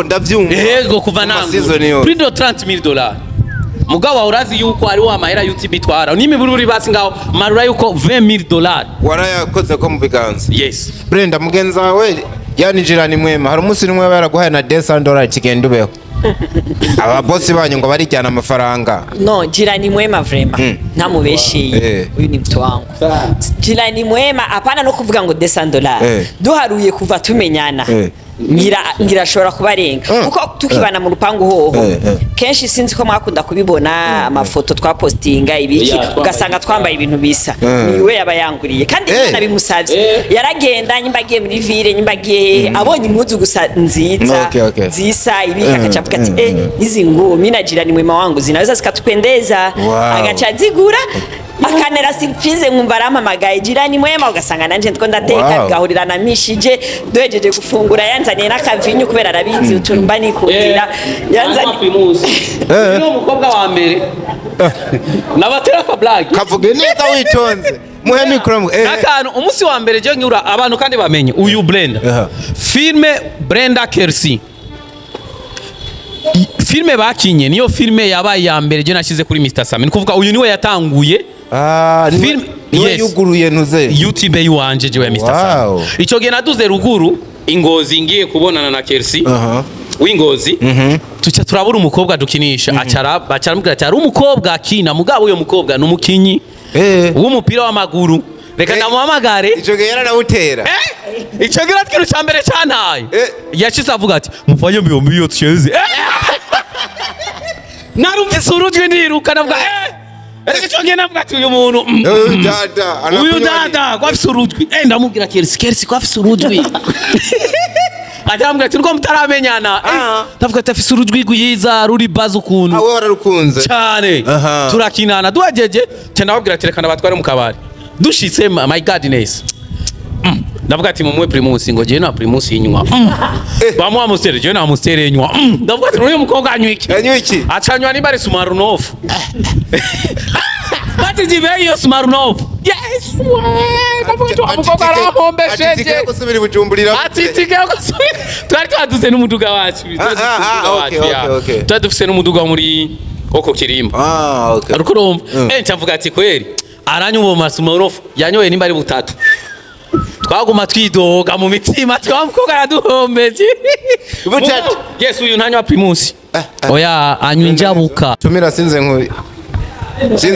Speaker 2: ndavyumva
Speaker 3: yego kuva nango plus de $30,000 mugabo urazi yuko ari wa mahera YouTube itwara n'imiburi basi ngaho marura yuko $20,000
Speaker 2: warayakoze ko mu biganza
Speaker 3: yes
Speaker 2: Brenda mugenza wawe yani jirani mwema hari umunsi nimwe baraguhaye na $10 kigenda ubeho aba boss banyu ngo barijyana amafaranga
Speaker 1: no jirani mwema vraiment ntamubeshiye uyu ni mtu wangu jirani mwema hapana no kuvuga ngo $10 duharuye kuva tumenyana ngirashobora kubarenga kuko tukibana mu rupangu hoho kenshi sinzi ko mwakunda kubibona amafoto twapostinga ibiki ugasanga twambaye ibintu bisa niwe yabayanguriye kandi imana bimusavye yaragenda nyimbagiye muri ville nyimbagiye abonye impuzu gusa nziza zisa ibiki akacavuga ati izi nguo mimi na jirani mwema wangu zinaweza zikatupendeza agacha zigura akanera surprise nkumva arampamagaye jirani mwema ugasanga nanje ndiko ndateka gahurira na mishije duhejeje gufungura yanzaniye n'akavinyu kubera arabizi uturumba nikundira yanzaniye
Speaker 3: no mukobwa wa mbere nabatera ka black
Speaker 2: kavuge neza witonze muhe mikro
Speaker 3: nakano umunsi wa mbere je ngiura abantu kandi bamenye uyu Brenda filme Brenda Kersi filme bakinye niyo filme yabaye ya mbere je nashize kuri Mr Sam nikuvuga uyu niwe yatanguye
Speaker 2: film yuguruye ntuze
Speaker 3: YouTube yuwanje je ya Mr Sam ico gihe naduze ruguru Ingozi ngiye kubonana na Kersi w'Ingozi tuca turabura umukobwa dukinisha acaramubwira ati ari umukobwa akina mugabo uyo mukobwa numukinyi w'umupira w'amaguru reka ndamuhamagare
Speaker 2: ico gihe yaranawutera
Speaker 3: ico gihe ikintu ca mbere cantaye yacize avuga ati mufanye mbio tusheze narumvise urujwi ndiruka navuga Erega cyongeye navuga ati uyu muntu uyu dada kwafise urujwi ndamubwira Kersi kwafise urujwi atambwira ati rwo mutaramenyana ndavuga ati afise urujwi rwiza ruri bazo ukuntu
Speaker 2: awe wararukunze
Speaker 3: cyane turakinana duhajeje cyane nababwira ati reka nabatware mu kabari dushitse my godness ndavuga ati mumwe primus ngo je na primus yinywa bamwe amustere je na amustere yinywa ndavuga ati uyu mukobwa anywiki acanywa ni bare Sumarunov bati jibeyo Sumarunov yes ndavuga ati umukobwa arahombesheje
Speaker 2: atitike gusubira Bujumburira
Speaker 3: atitike gusubira twari twaduse n'umuduga wacu
Speaker 2: okay
Speaker 3: twadufise n'umuduga muri oko Kirimba
Speaker 2: okay
Speaker 3: ariko urumva ncavuga ati kweri aranyuma Sumarunov yanyoye nimba ari butatu twaguma twidoga mu mitima twamukobwa araduhombeje butatu yes uyu ntanywa primus oya anywa injabuka
Speaker 2: tumira sinze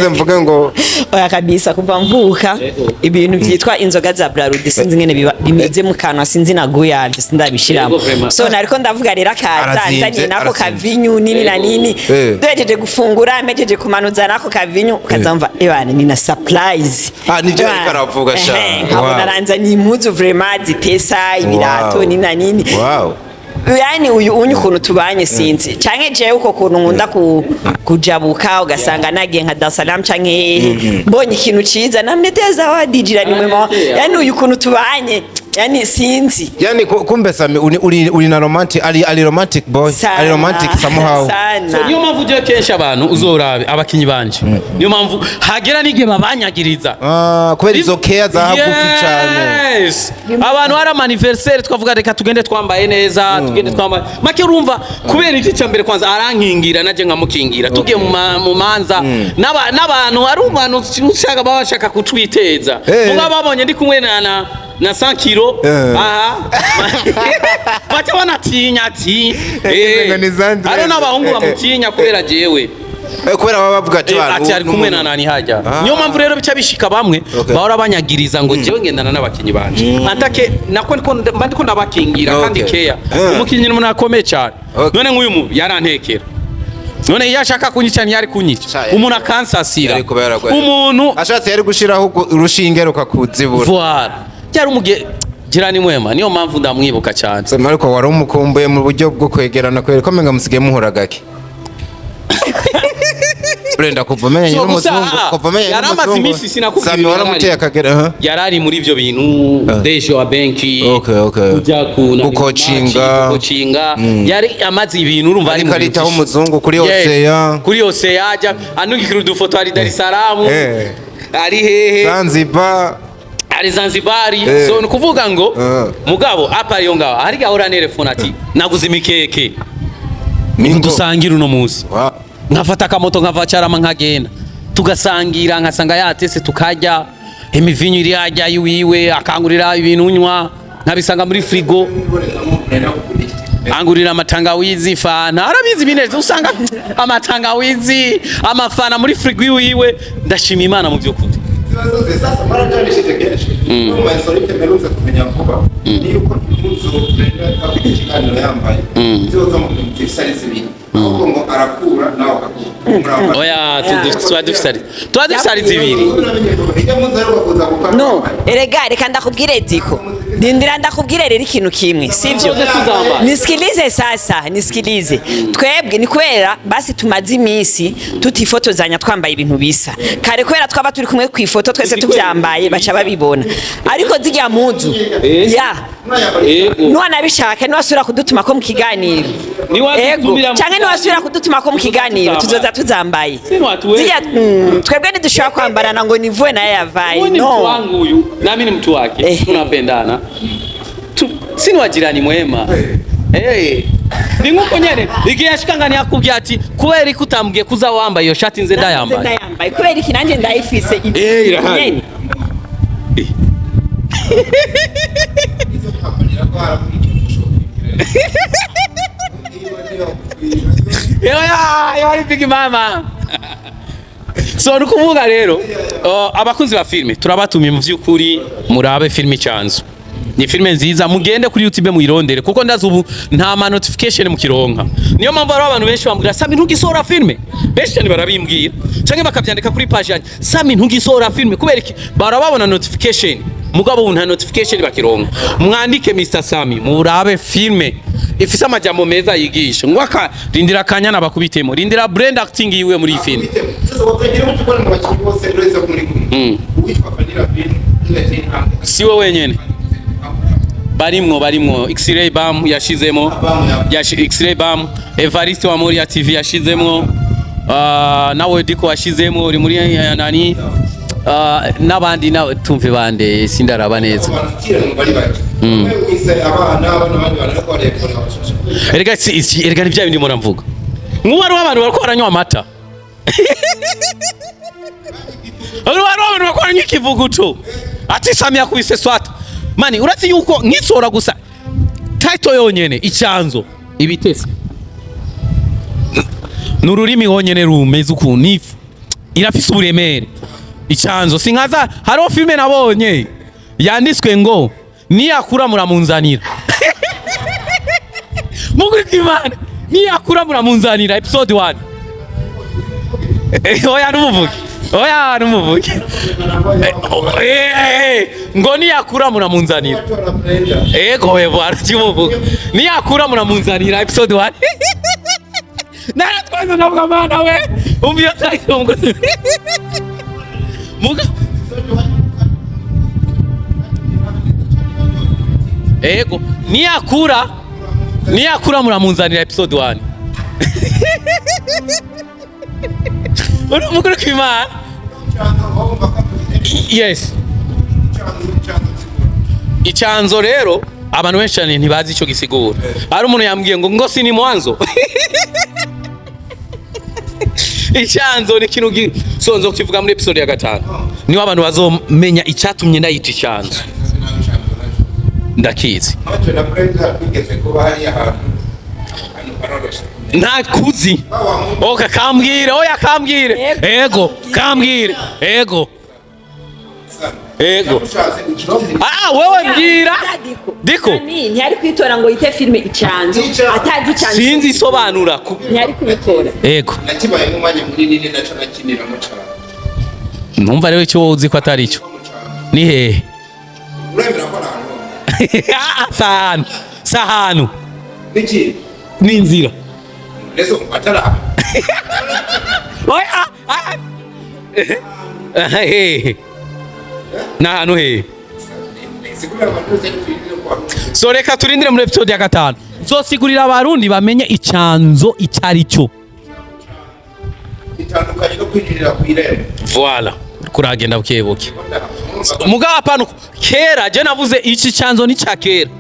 Speaker 2: mvuge ngo
Speaker 1: oya kabisa kuva mvuka ibintu byitwa inzoga za Brarudi sinzi ngene bimeze mu kanwa sinzi naguyanje sindabishiramo so nariko ndavuga rero akazanzanye nako kavinyu nini na nini duhejeje gufungura mejeje kumanuza nako kavinyu ukazamva ebane ni na surprise
Speaker 2: nivyo baravuga sha
Speaker 1: nkabona ranzanye impuzu vraiment zipesa ibirato nini na nini yani uyu ukuntu tubanye sinzi canke je uko kuntu nkunda kujabuka ugasanga nagiye nka Dar es Salaam canke mbonye ikintu ciza namneteza wa dijirani mwema yani uyu kuntu tubanye yani sinzi
Speaker 2: yani kumbe Sami uri na romantic ali romantic boy ali romantic somehow
Speaker 3: so niyo mpamvu je kenshi abantu uzorabe abakinyi banje niyo mpamvu hagera nige babanyagiriza
Speaker 2: kubera izo care za hagufi cyane
Speaker 3: yes abantu ara anniversaire twavuga reka tugende twambaye neza tugende twambaye make urumva kubera iki cyambere kwanza arankingira naje nkamukingira tugiye mu manza n'abantu ari umuntu ushaka babashaka kutwiteza muga babonye ndi kumwe na 100 kilo bacha wanatinya ati ari n'abahungu bamutinya kubera jewe
Speaker 2: kubera baba bavuga
Speaker 3: ati ari kumwe na nani hajya niyo mpamvu rero bica bishika bamwe bahora banyagiriza ngo jewe ngendana n'abakinyi banje antake nako ndiko ndabakingira kandi keya umukinyi n'umuntu akomeye cyane none nk'uyu mu yarantekera none iyo ashaka kunyica ntiyari kunyica umuntu akansasira umuntu
Speaker 2: ashatse yari gushiraho urushinge rukakuzibura
Speaker 3: voilà cyari umuge jirani mwema niyo mpamvu ndamwibuka cyane
Speaker 2: sema ariko wari umukumbuye mu buryo bwo kwegerana kwere ko menga musige muhura gake Brenda kuvumenya n'umuzungu kuvumenya
Speaker 3: yaramaze imisi sinakubwira
Speaker 2: Sami waramuteye akagera
Speaker 3: yarari muri ivyo bintu dejo wa banki
Speaker 2: kujya
Speaker 3: kucoachinga yari amaze ibintu urumva ari
Speaker 2: muri karita umuzungu kuri
Speaker 3: yose yaja anugikira udufoto ari Dar es Salaam ari hehe Zanzibari so nukuvuga ngo mugabo apa ariyo ngaho hari gahora telefone ati naguze imikeke dusangira uno munsi nkafata akamoto nkavacarama nkagenda tugasangira nkasanga yatese tukajya imivinyu iri yajya yiwe akangurira ibintu unywa nkabisanga muri frigo angurira amatangawizi fana arabizi bineze usanga amatangawizi amafana muri frigo yiwe ndashima Imana mu by'ukuri
Speaker 2: sasa mara cyarishije kenshi kuma insolite meruze kumenya vuba ni uko impuzu Brenda ikiganiro yambaye byoza mu tifsari zibiri ngo arakura nawe akakura
Speaker 3: oya tudufsari zibiri
Speaker 1: no erega reka ndakubwire diko ndindira ndakubwire rero ikintu kimwe sivyo nisikilize sasa nisikilize twebwe ni kwera basi tumaze imisi tutifotozanya twambaye ibintu bisa kare kwera twaba turi kumwe ku ifoto twese tuvyambaye baca babibona ariko zijya muzu ya none bishaka niwasura kudutuma ko mu kiganiro cyangwa niwasura kudutuma ko mu kiganiro tuzoza tuzambaye zijya twebwe ntidushobora kwambarana ngo nivuwe naye yavaye
Speaker 3: no wangu uyu nami ni mtu wake tunapendana sini wajirani mwema ni nkuko nyene igiyashikangani yakubye ati kubera ikutambwiye kuza wambaye iyo shati nze ndayambaye
Speaker 1: kubera iki nanjye ndayifise
Speaker 3: nyene yo big mama so nukuvuga rero abakunzi ba filme turabatumye mu vy'ukuri murabe filme Icyanzu ni filme nziza mugende kuri YouTube muyirondere kuko ndazi ubu nta ma notification mukironka niyo mpamvu ari abantu benshi bambwira Sami ntugisora filme benshi cyane barabimbwira canke bakabyandika kuri page yanjye Sami ntugisora filme kubera iki barababona notification mugabo ubu nta notification bakironka mwandike Mr Sami murabe filme ifise amajambo meza yigisha ngwaka rindira kanyana bakubitemo rindira Brenda acting yiwe muri filme
Speaker 2: sasa wategera mu kubona mu bakinyi bose rwese muri witwa FANNY LAVINE
Speaker 3: siwe wenyene barimwo X-ray bam yashizemo X-ray bam Evariste wa Moria TV yashizemo nawe diko washizemo uri muri nani n'abandi nawe tumve bande sindaraba neza erega ni bya bindi muravuga nk'uwari w'abantu bariko baranywa amata ari w'abantu bariko baranywa ikivuguto ati Sami yakubise swata mani urati yuko nkitsora gusa title yonyene Icyanzu ibitese nururimi honyene rumeze ukuntu irafise uburemere Icyanzu sinkaza haro filme nabonye yanditswe ngo niyakura muramunzanira mugwikimana niyakura muramunzanira episode 1 oya numuvuge ngo niyakura muramunzanira ego arakimuvuga niyakura muramunzanira episode 1 naratwaza navuga mana we umbiyo tayitongo muga ego niyakura muramunzanira episode 1 mukuru kwimana yes Icyanzu rero abantu benshi cyane ntibazi icyo gisigura ari umuntu yambwiye ngo sini mwanzo Icyanzu ni kintu sonzo kivuga muri episode ya 5 niho abantu bazomenya icyatumye ndayita Icyanzu ndakizi nta kuzi oka kambwire oya kambwire ego kambwire ego wewe mbwira diko
Speaker 1: ntiyari kwitora ngo yite filme Icyanzu atazi Icyanzu
Speaker 3: sinzi isobanura
Speaker 1: ntiyari kubitora
Speaker 3: ego
Speaker 2: nakibaye nk'umwanya munini naco nakiniramo cyane
Speaker 3: numva rero icyo uzi ko atari cyo ni hehe
Speaker 2: uremera ko
Speaker 3: sahanu
Speaker 2: niki
Speaker 3: ni inzira
Speaker 2: lezo atara
Speaker 3: oya n'ahantu hehe so reka turindire muri episode ya 5 nzosigurira abarundi bamenye Icyanzo icyari cyo
Speaker 2: itandukanye no kwinjirira ku irembo
Speaker 3: voilà kuragenda bukebuke mugabo apana kera je navuze iki Cyanzo ni cya kera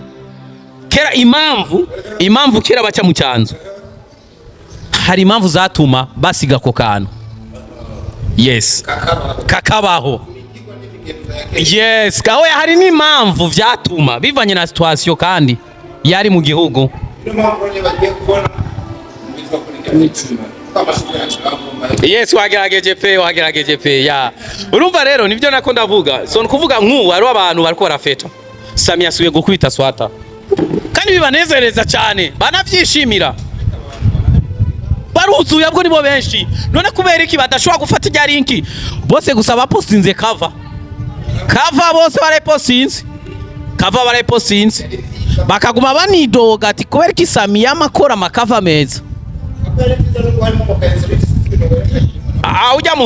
Speaker 3: impamvu kera baca mu Cyanzo hari impamvu zatuma basiga ko kantu yes kakabaho yes kawe hari n'impamvu vyatuma bivanye na situation kandi yari mu gihugu yes wagerageje pe ya urumva rero nivyo nako ndavuga so nkuvuga nku ari abantu bariko barafeta Samia suye gukubita swata kandi bibanezereza cyane banavyishimira baruzuye abwo nibo benshi none kubera iki badashobora gufata ijya linki bose gusa bapostinze cover bose barepostinze bakaguma banidoga ati kubera iki Samia amakora amakava meza ujya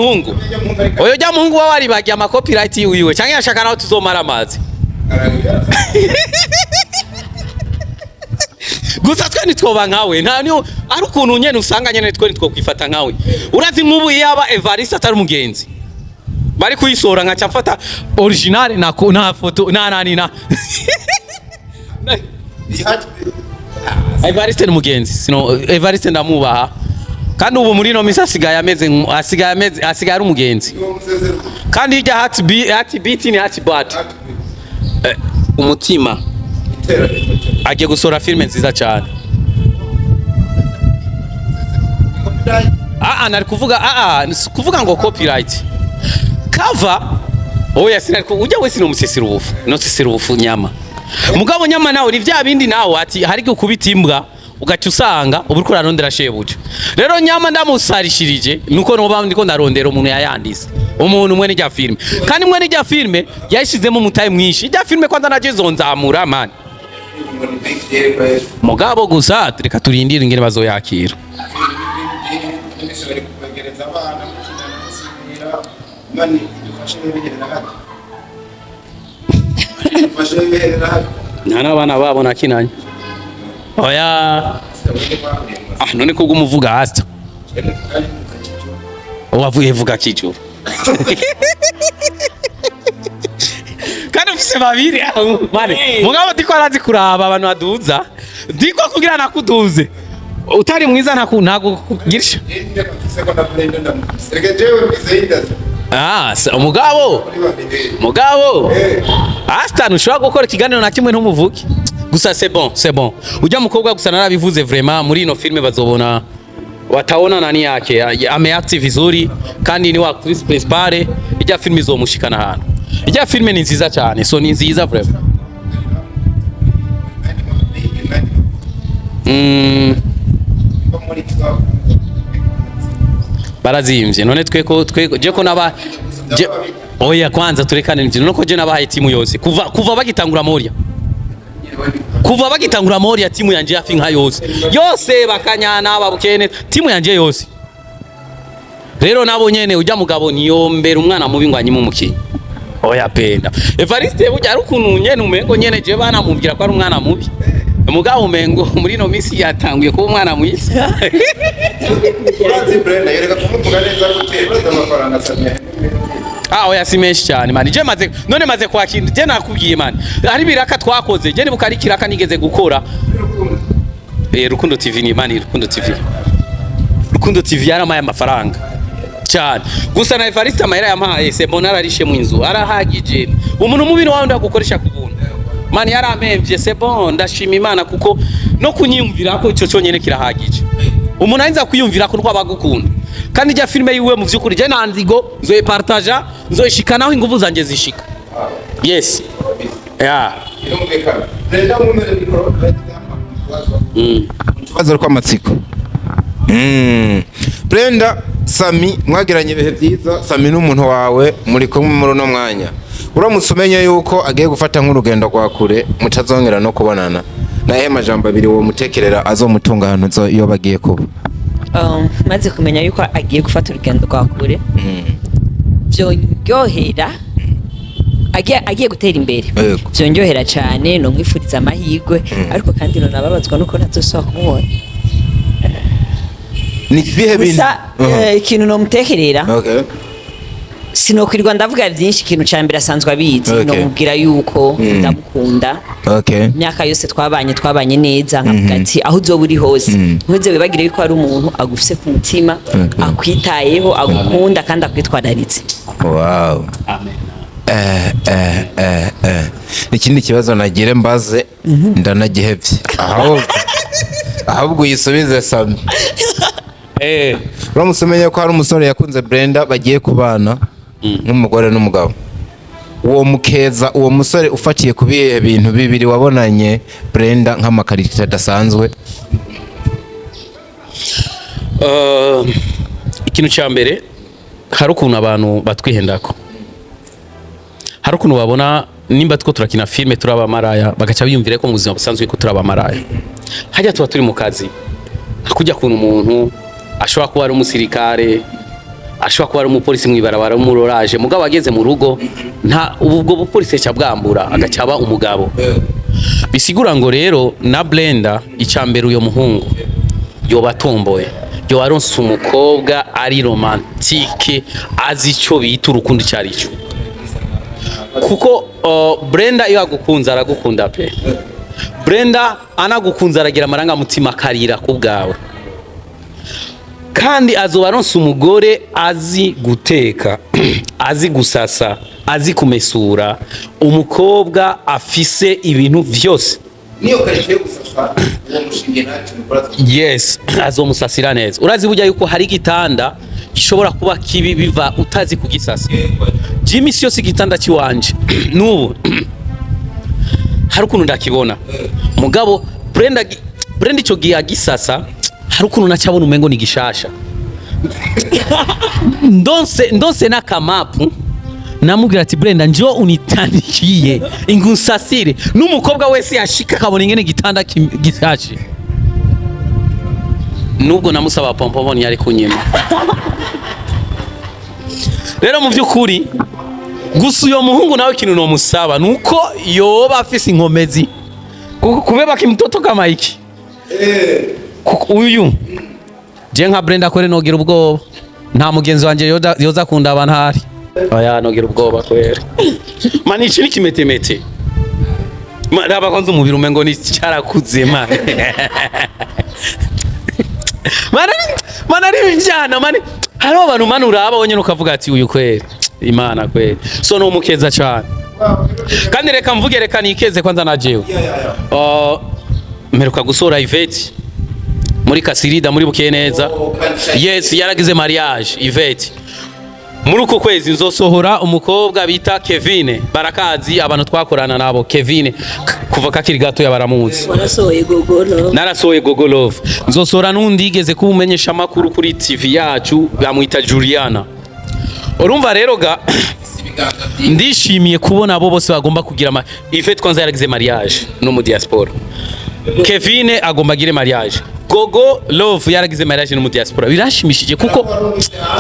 Speaker 3: muhungu wa wari bagiye amakopyright yiwe cyangwa yashaka naho tuzomara amazi gusa twe nitwoba nkawe nta niyo ari ukuntu nyene usanga nyene twe nitwokwifata nkawe urazi nk'ubu yaba Evariste atari umugenzi bari kuyisora nka cyafata original na foto na Evariste ni mugenzi sino Evariste ndamubaha kandi ubu muri no misi asigaye ari umugenzi kandi ijya heart beat ni heart bat umutima agiye gusora filme nziza cyane nari kuvuga ngo copyright cover oya sinari ujya wese no musesera ubufu no sesera ubufu nyama mugabo nyama nawe ni vya bindi nawe ati hari gukubita imbwa ugaca usanga uburiko urarondera shebuja rero nyama ndamusarishirije nuko noba ndiko ndarondera umuntu yayandise umuntu umwe n'ijya filme kandi umwe n'ijya filme yashizemo umutaye mwinshi ijya filme kwanza naje zonzamura man mugabo gusa reka turindire ingene bazoyakira nana abana babo nakinanye oya none ko gumuvuga hasta wavuye vuga kijuru kandi ufise babiri mane mugabo diko arazi kuraba abantu baduza diko kugira nakuduze utari mwiza ntago kugirisha mugabo hasta nushobora gukora ikiganiro na kimwe ntumuvuge gusa c'est bon ujya mukobwa gusa narabivuze vraiment muri ino filme bazobona wataona nani yake ameactive vizuri kandi ni wa actrice principale ijya filme izomushikana hano ijya filme ni nziza cyane so ni nziza vraiment barazimvye none tweko je ko naba oya kwanza turekane n'ivyo none ko je nabahaye timu yose kuva bagitangura Moria timu yanje yafi nka yose bakanyana babukene timu yanje yose rero nabo nyene ujya mugabo niyombera umwana mubi ngo anyime umukinyi oya penda Evariste burya ari ukuntu nyene umengo nyene je bana mubwira ko ari umwana mubi mugabo umengo muri no misi yatanguye kuba umwana mwiza
Speaker 2: Brenda yereka kumuvuga neza guteza amafaranga Samia
Speaker 3: oya simeshi cyane man je maze kwakira je nakubwiye man ari biraka twakoze je nibukari kiraka nigeze gukora Rukundo TV ni man Rukundo TV yaramaye amafaranga cyane gusa na Evariste amahera yamahaye se mbona ararishe mu inzu arahagije umuntu mubi wawe ndagukoresha kubuntu man yaramevye c'est bon ndashima Imana kuko no kunyimvira ko ico cyonyene kirahagije umuntu ainza kwiyumvira ko rwabagukunda kandi ijya filime yiwe mu vyukuri je nanzigo nzoye partager nzoyishikanaho inguvu zanje zishika yes yeah
Speaker 2: Brenda mwumere mikoro tubazo kwa matsiko Brenda Sami mwagiranye ibihe byiza Sami n'umuntu wawe muri kumwe muri no mwanya uramutse umenye yuko agiye gufata nk'urugendo kwa kure mutazongera no kubonana nahe majambo abiri wo mutekerera azomutunga hano zo iyo bagiye kuba
Speaker 1: maze kumenya yuko agiye gufata urugendo kwa kure byonyohera agiye gutera imbere byonyohera cyane no mwifuriza amahirwe ariko kandi no nababazwa nuko ntazosaba kumubona
Speaker 2: ni bihe bintu
Speaker 1: ikintu no mutekerera sinokwirirwa ndavuga byinshi ikintu cya mbere asanzwe abizi no mubwira yuko ndamukunda imyaka yose twabanye neza nkavuga ati aho uzoba uri hose ntuze wibagire yuko ari umuntu agufise ku mutima akwitayeho agukunda kandi akwitwararitse.
Speaker 2: Wow. Amen. Ikindi kibazo nagire mbaze ndanagihevye ahubwo yisubize Sami. Uramusemenya ko hari umusore yakunze Brenda bagiye kubana n'umugore n'umugabo. Uwo mukeza uwo musore ufatiye kubiye ibintu bibiri wabonanye Brenda nk'amakarita adasanzwe.
Speaker 3: Ikintu cya mbere hari ukuntu abantu batwihendako. Hari ukuntu babona nimba two turakina filme turaba maraya bagaca biyumvira ko mu buzima busanzwe ko turaba maraya. Hajya tuba turi mu kazi. Hakujya kuntu umuntu ashobora kuba ari umusirikare ashobora kuba ari umupolisi mwibarabara umuroraje mugabo ageze mu rugo nta ubwo bupolisi cyabwambura agacaba umugabo bisigura ngo rero na Brenda icambere uyo muhungu yoba tomboye yo aronse umukobwa ari romantique azi ico bita urukundo cyarico kuko Brenda iyo agukunza aragukunda pe Brenda anagukunza aragira amaranga mutima karira kubgawe kandi azoba aronse umugore azi guteka azi gusasa azi kumesura umukobwa afise ibintu vyose
Speaker 2: niyo karite gusasa uwo mushinge nacu
Speaker 3: yes azomusasira neza urazi burya yuko hari gitanda gishobora kuba kibi biva utazi kugisasa Jimmy siyo sigitanda kiwanje nubu hari ukuntu ndakibona mugabo Brenda ico gihe agisasa hari ukuntu nacabona umengo ni gishasha ndonse na kamapu namubwira ati Brenda njo unitandikiye ingusasire n'umukobwa wese yashika kabona ingene gitanda gishashe nubwo namusaba pompomo ntiyari kunyima rero mu byukuri gusa uyo muhungu nawe ikintu no musaba nuko yoba afise inkomezi kubeba kimtoto kama iki uyu je nka Brenda kore nogira ubwoba nta mugenzi wanje yoza kunda abantu hari oya nogira ubwoba kwere mani iki nikimetemete raba kwanza umubiri umengo ni cyarakuze mani mana ari bijana mani hari abantu mani uraba wonyene ukavuga ati uyu kwere imana kwere so no mukeza cyane kandi reka mvuge reka nikeze kwanza na jewe meruka gusora Ivete muri Kasirida muri Bukeneza yes yaragize mariage Ivete muri uko kwezi nzosohora umukobwa bita Kevin barakazi abantu twakorana nabo Kevin kuva kakiri gato yabaramuzi narasohoye Gogo Love nzosohora nundi igeze kubumenyesha makuru kuri TV yacu bamwita Juliana urumva rero ga ndishimiye kubona abo bose bagomba kugira Ivete kwanza yaragize mariage no mu diaspora Kevin agomba gire mariage Gogo Love yaragize mariage no mu diaspora birashimishije kuko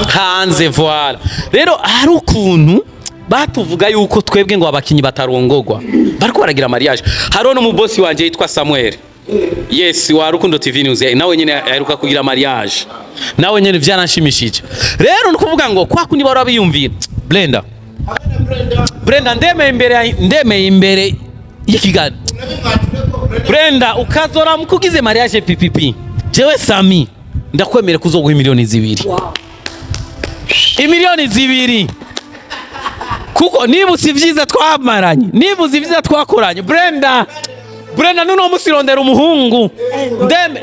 Speaker 3: hanze voila rero hari ukuntu batuvuga yuko twebwe ngo abakinyi batarongogwa bariko baragira mariage haro no mu boss wanje yitwa Samuel yes wa Rukundo TV News nawe nyene yaruka kugira mariage nawe nyene vyanashimishije rero nukuvuga ngo kwa kundi baro biyumvira Brenda ndeme imbere y'ikigani Brenda ukazora mukugize mariage PPP jewe Sami ndakwemere kuzoguha miliyoni 2 wow. Imiliyoni 2 kuko niba usivyiza twamaranye niba usivyiza twakoranye Brenda nuno musirondera umuhungu ndeme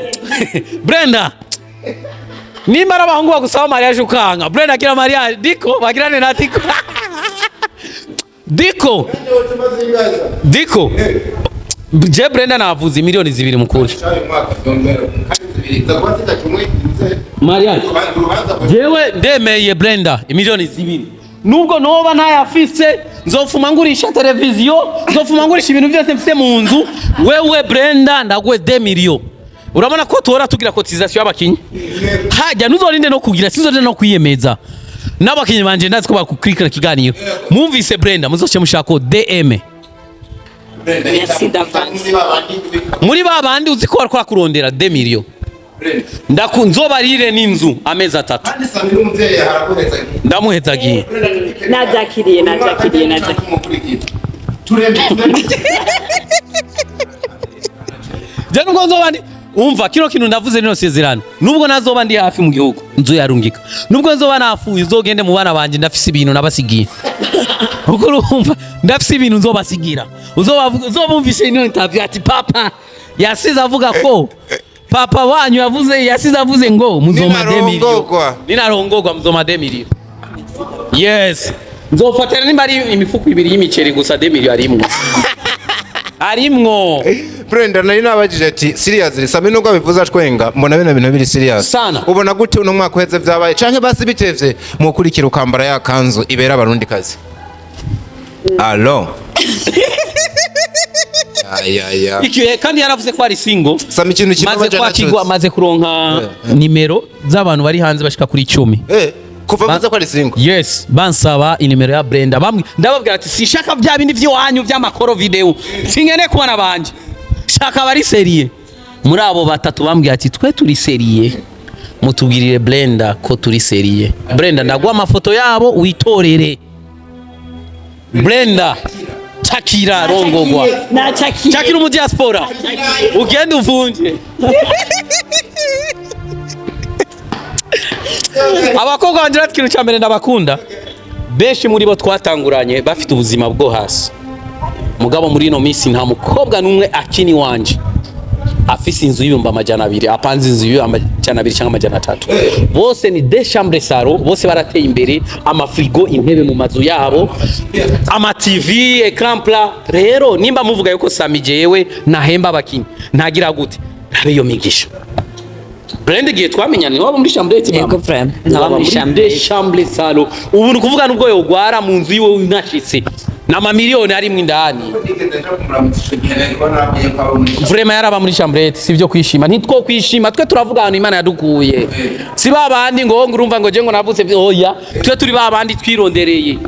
Speaker 3: Brenda nimba ari abahungu bagusaba mariage ukanga Brenda agira mariage Diko bagirane na Diko Diko je Brenda navuze miliyoni 2 mukuri mariage jewe ndemeye Brenda miliyoni 2 nubwo noba ntayafise nzofuma ngurisha televiziyo nzofuma ngurisha ibintu byose mfite mu nzu wewe Brenda ndagwe 2 miliyoni urabona ko tora tugira cotisation y'abakinyi hajya nuzorinde no kugira sizorinde no kwiyemeza n'abakinyi banje ndazi ko bakukrikira kiganiro mumvise Brenda muzoce mushako DM
Speaker 1: merci d'avance
Speaker 3: muri babandi uzi ko bariko kurondera 2 miliyoni ndakunzobarire n'inzu amezi 3
Speaker 2: kandi Samira umuvyeyi harakohezagiye
Speaker 3: ndamuhezagiye
Speaker 1: najakiriye
Speaker 3: je nubwo nzobandi umva kino kintu ndavuze nino sezerano nubwo nazoba ndi hafi mu gihugu nzo yarungika nubwo nzoba nafuye uzogende mu bana banje ndafise ibintu nabasigiye uko urumva ndafise ibintu nzobasigira uzobumvishe ino interview ati papa yasize avuga ko papa wanyu yasize avuze ngo muzoma 2 miliyoni ninarongorwa muzoma 2 miliyoni yes nzofatira nimba ari imifuko 2 y'imiceri gusa 2 miliyoni arimwo
Speaker 2: Brenda nari nabajije ati seriously Samira nubwo bivuza twenga mbona bino bintu biri serious
Speaker 3: sana
Speaker 2: ubona gute uno mwaka uheze vyabaye canke basi bitevye mu kurikira ukambara ya kanzu ibera abarundi kazi allo aya
Speaker 3: ikihe kandi yaravuze ko ari single
Speaker 2: Sami ikintu
Speaker 3: kimaze kwakigwa amaze kuronka nimero z'abantu bari hanze bashika kuri 10
Speaker 2: kuva baza ko ari single
Speaker 3: yes bansaba inimero ya Brenda bamwe ndababwira ati sishaka bya bindi vy'wanyu vy'amakoro video singene kubona banje shaka bari serie muri abo batatu bambwiye ati twe turi serie mutubwirire Brenda ko turi serie Brenda ndagwa amafoto yabo witorere Brenda Chakira rongogwa
Speaker 1: na
Speaker 3: Chakira mu diaspora ugende uvunje abakobwa banje ratkiru cyambere ndabakunda benshi muri bo twatanguranye bafite ubuzima bwo hasi mugabo muri ino minsi nta mukobwa numwe akini wanje afise inzu y'ibihumbi 200 apanze inzu y'ibihumbi 200 cyangwa 300 bose ni des chambres salon bose barateye imbere amafrigo intebe mu mazu yabo ama TV ecran plat rero nimba muvuga yuko Sami jewe nahemba abakinyi ntagira gute nabe yo migisha Brenda giye twamenyana ni wabo muri chambre
Speaker 1: mama yego frère naba muri
Speaker 3: chambre salon ubu nukuvuga nubwo yogwara mu nzu yiwe unashitse nama miliyoni ari mwindani vraiment yaraba muri chambre sivyo kwishima ntitwo kwishima twe turavuga ahantu Imana yadukuye si babandi ngo ngurumva ngo je ngo navuze oya twe turi babandi twirondereye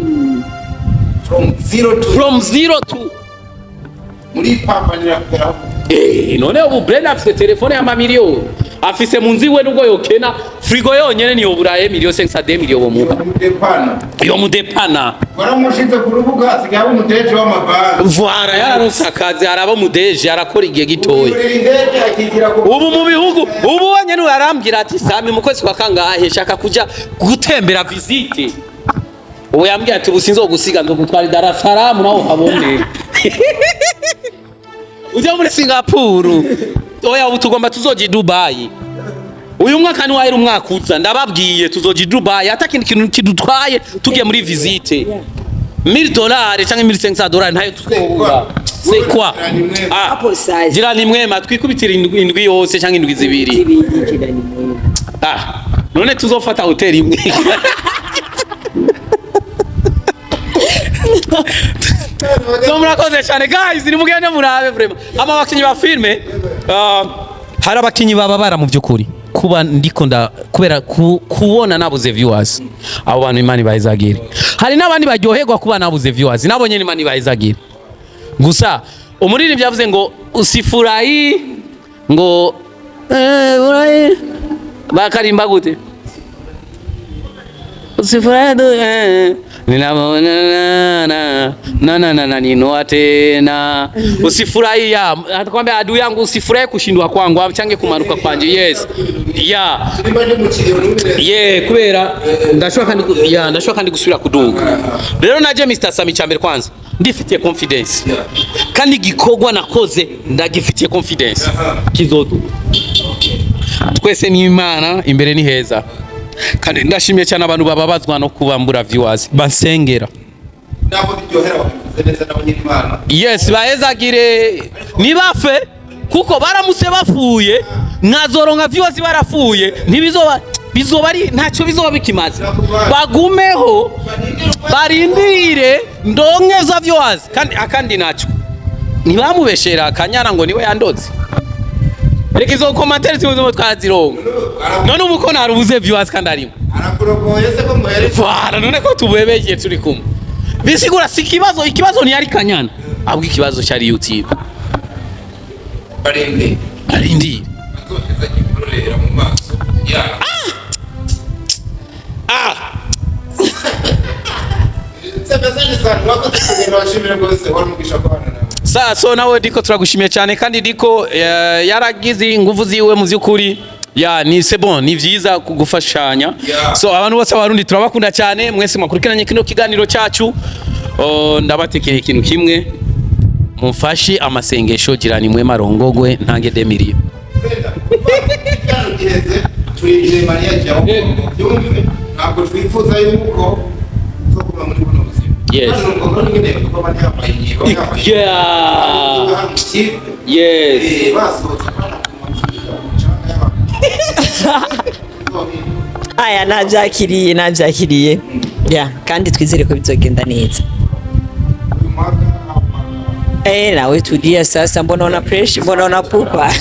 Speaker 3: from zero to
Speaker 2: muri papa nirakugeraho
Speaker 3: none ubu Brenda afite telefone ya mamiliyoni afise munzi we nubwo yokena frigo yonyene niyo buraye miliyoni 5 miliyoni bomuha yo mudepana
Speaker 2: waramushize ku rubuga asigaye umudeje w'amabanki
Speaker 3: vwara yararonse akazi araba mudeje arakora igihe gitoya ubu mu bihugu ubu wanyene arambwira ati Sami mu kwezi kwa kangahe shaka kuja gutembera visite uwo yambwira ati ubusinzo gusiga ndo gutwara Dar es Salaam naho habone ujya muri Singapore oya ubu tugomba tuzoji Dubai uyu mwaka ni wahera umwaka uza ndababwiye tuzoji Dubai atakindi kintu kidutwaye tugiye muri visite $1000 cyangwa $1500 ntayo tuzoba c'est quoi gira ni mwema twikubitira indwi yose cyangwa indwi zibiri none tuzofata hotel imwe murakoze cyane guys ni mugende murabe vraiment ama bakinyi ba filme hari abakinyi bababara mu byukuri kuba ndiko kubera kubona nabuze viewers abo bantu Imana bayizagire hari nabandi baryoherwa kuba nabuze viewers nabo nyene Imana bayizagire gusa umuririmbyi yavuze ngo usifurahi ngo bakarimba gute usifurahi ninabona na ninoa tena usifurahi ya atakwambia adui yangu usifurahi kushindwa kwangu change kumanuka kwanje yes kubera ndashaka kandi gusubira kuduga rero naje Mr Sami cyambere kwanza ndifitiye confidence kandi gikogwa nakoze ndagifitiye confidence kizodu twese ni Imana imbere ni heza kandi ndashimye cyane abantu bababazwa no kubambura viewers bansengera
Speaker 2: nabo biryohera babivuze neza nabo nyiri Imana
Speaker 3: yes bahezagire nibafe kuko baramutse bafuye mwazoronka viewers barafuye bizoba ari ntacyo bizoba bikimaze bagumeho barindire ndonke za viewers kandi ntacyo ntibamubeshera akanyana ngo niwe yandoze reka izo commentaire zimuze twazironka none ubu ko narubuze viewers kandi arimo
Speaker 2: arakurogoye se ko muhere
Speaker 3: none ko tubebeje turi kumwe bisigura si ikibazo ni ari kanyana ahubwo ikibazo cyari YouTube arindi
Speaker 2: azogeza gikorera mu maso ya
Speaker 3: so nawe Diko turagushimiye cyane kandi Diko yaragize ingufu ziwe mu by'ukuri ni bon ni vyiza kugufashanya so abantu bose abarundi turabakunda cyane mwese mwakurikiranye kino kiganiro cyacu ndabatekeye ikintu kimwe mumfashi amasengesho girani mwe marongogwe ntange demiri
Speaker 2: twigire Maria jawo byumve ntabwo twifuza yuko zo kuba muri buno buzima
Speaker 3: yes
Speaker 2: nuko ngene kuba bandi yambaye ingiro
Speaker 3: yes
Speaker 1: aya nabyakiriye kandi twizere ko bizogenda neza nawe tulia sasa mbona una pressure mbona una pupa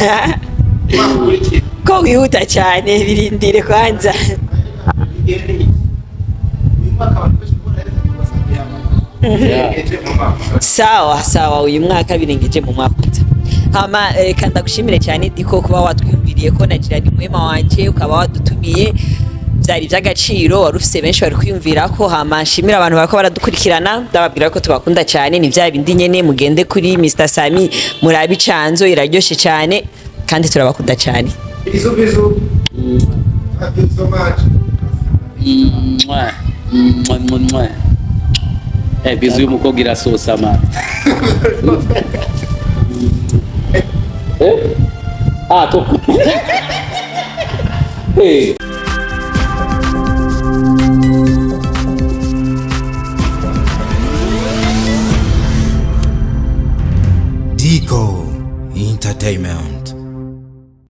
Speaker 1: ko wihuta cyane birindire kwanza sawa uyu mwaka birengeje mu mwaka hama reka ndagushimire cyane Diko kuba watwumviriye ko nagira ni mwema wanje ukaba wadutumiye byari by'agaciro wari ufise benshi bari kwiyumvira ko hama nshimira abantu bariko baradukurikirana ndababwira ko tubakunda cyane ni bya bindi nyene mugende kuri Mr Sami murabicanzo iraryoshe cyane kandi turabakunda cyane
Speaker 2: bizu thank you so much
Speaker 3: bizu y'umukobwa irasosa man to
Speaker 6: Diko Entertainment.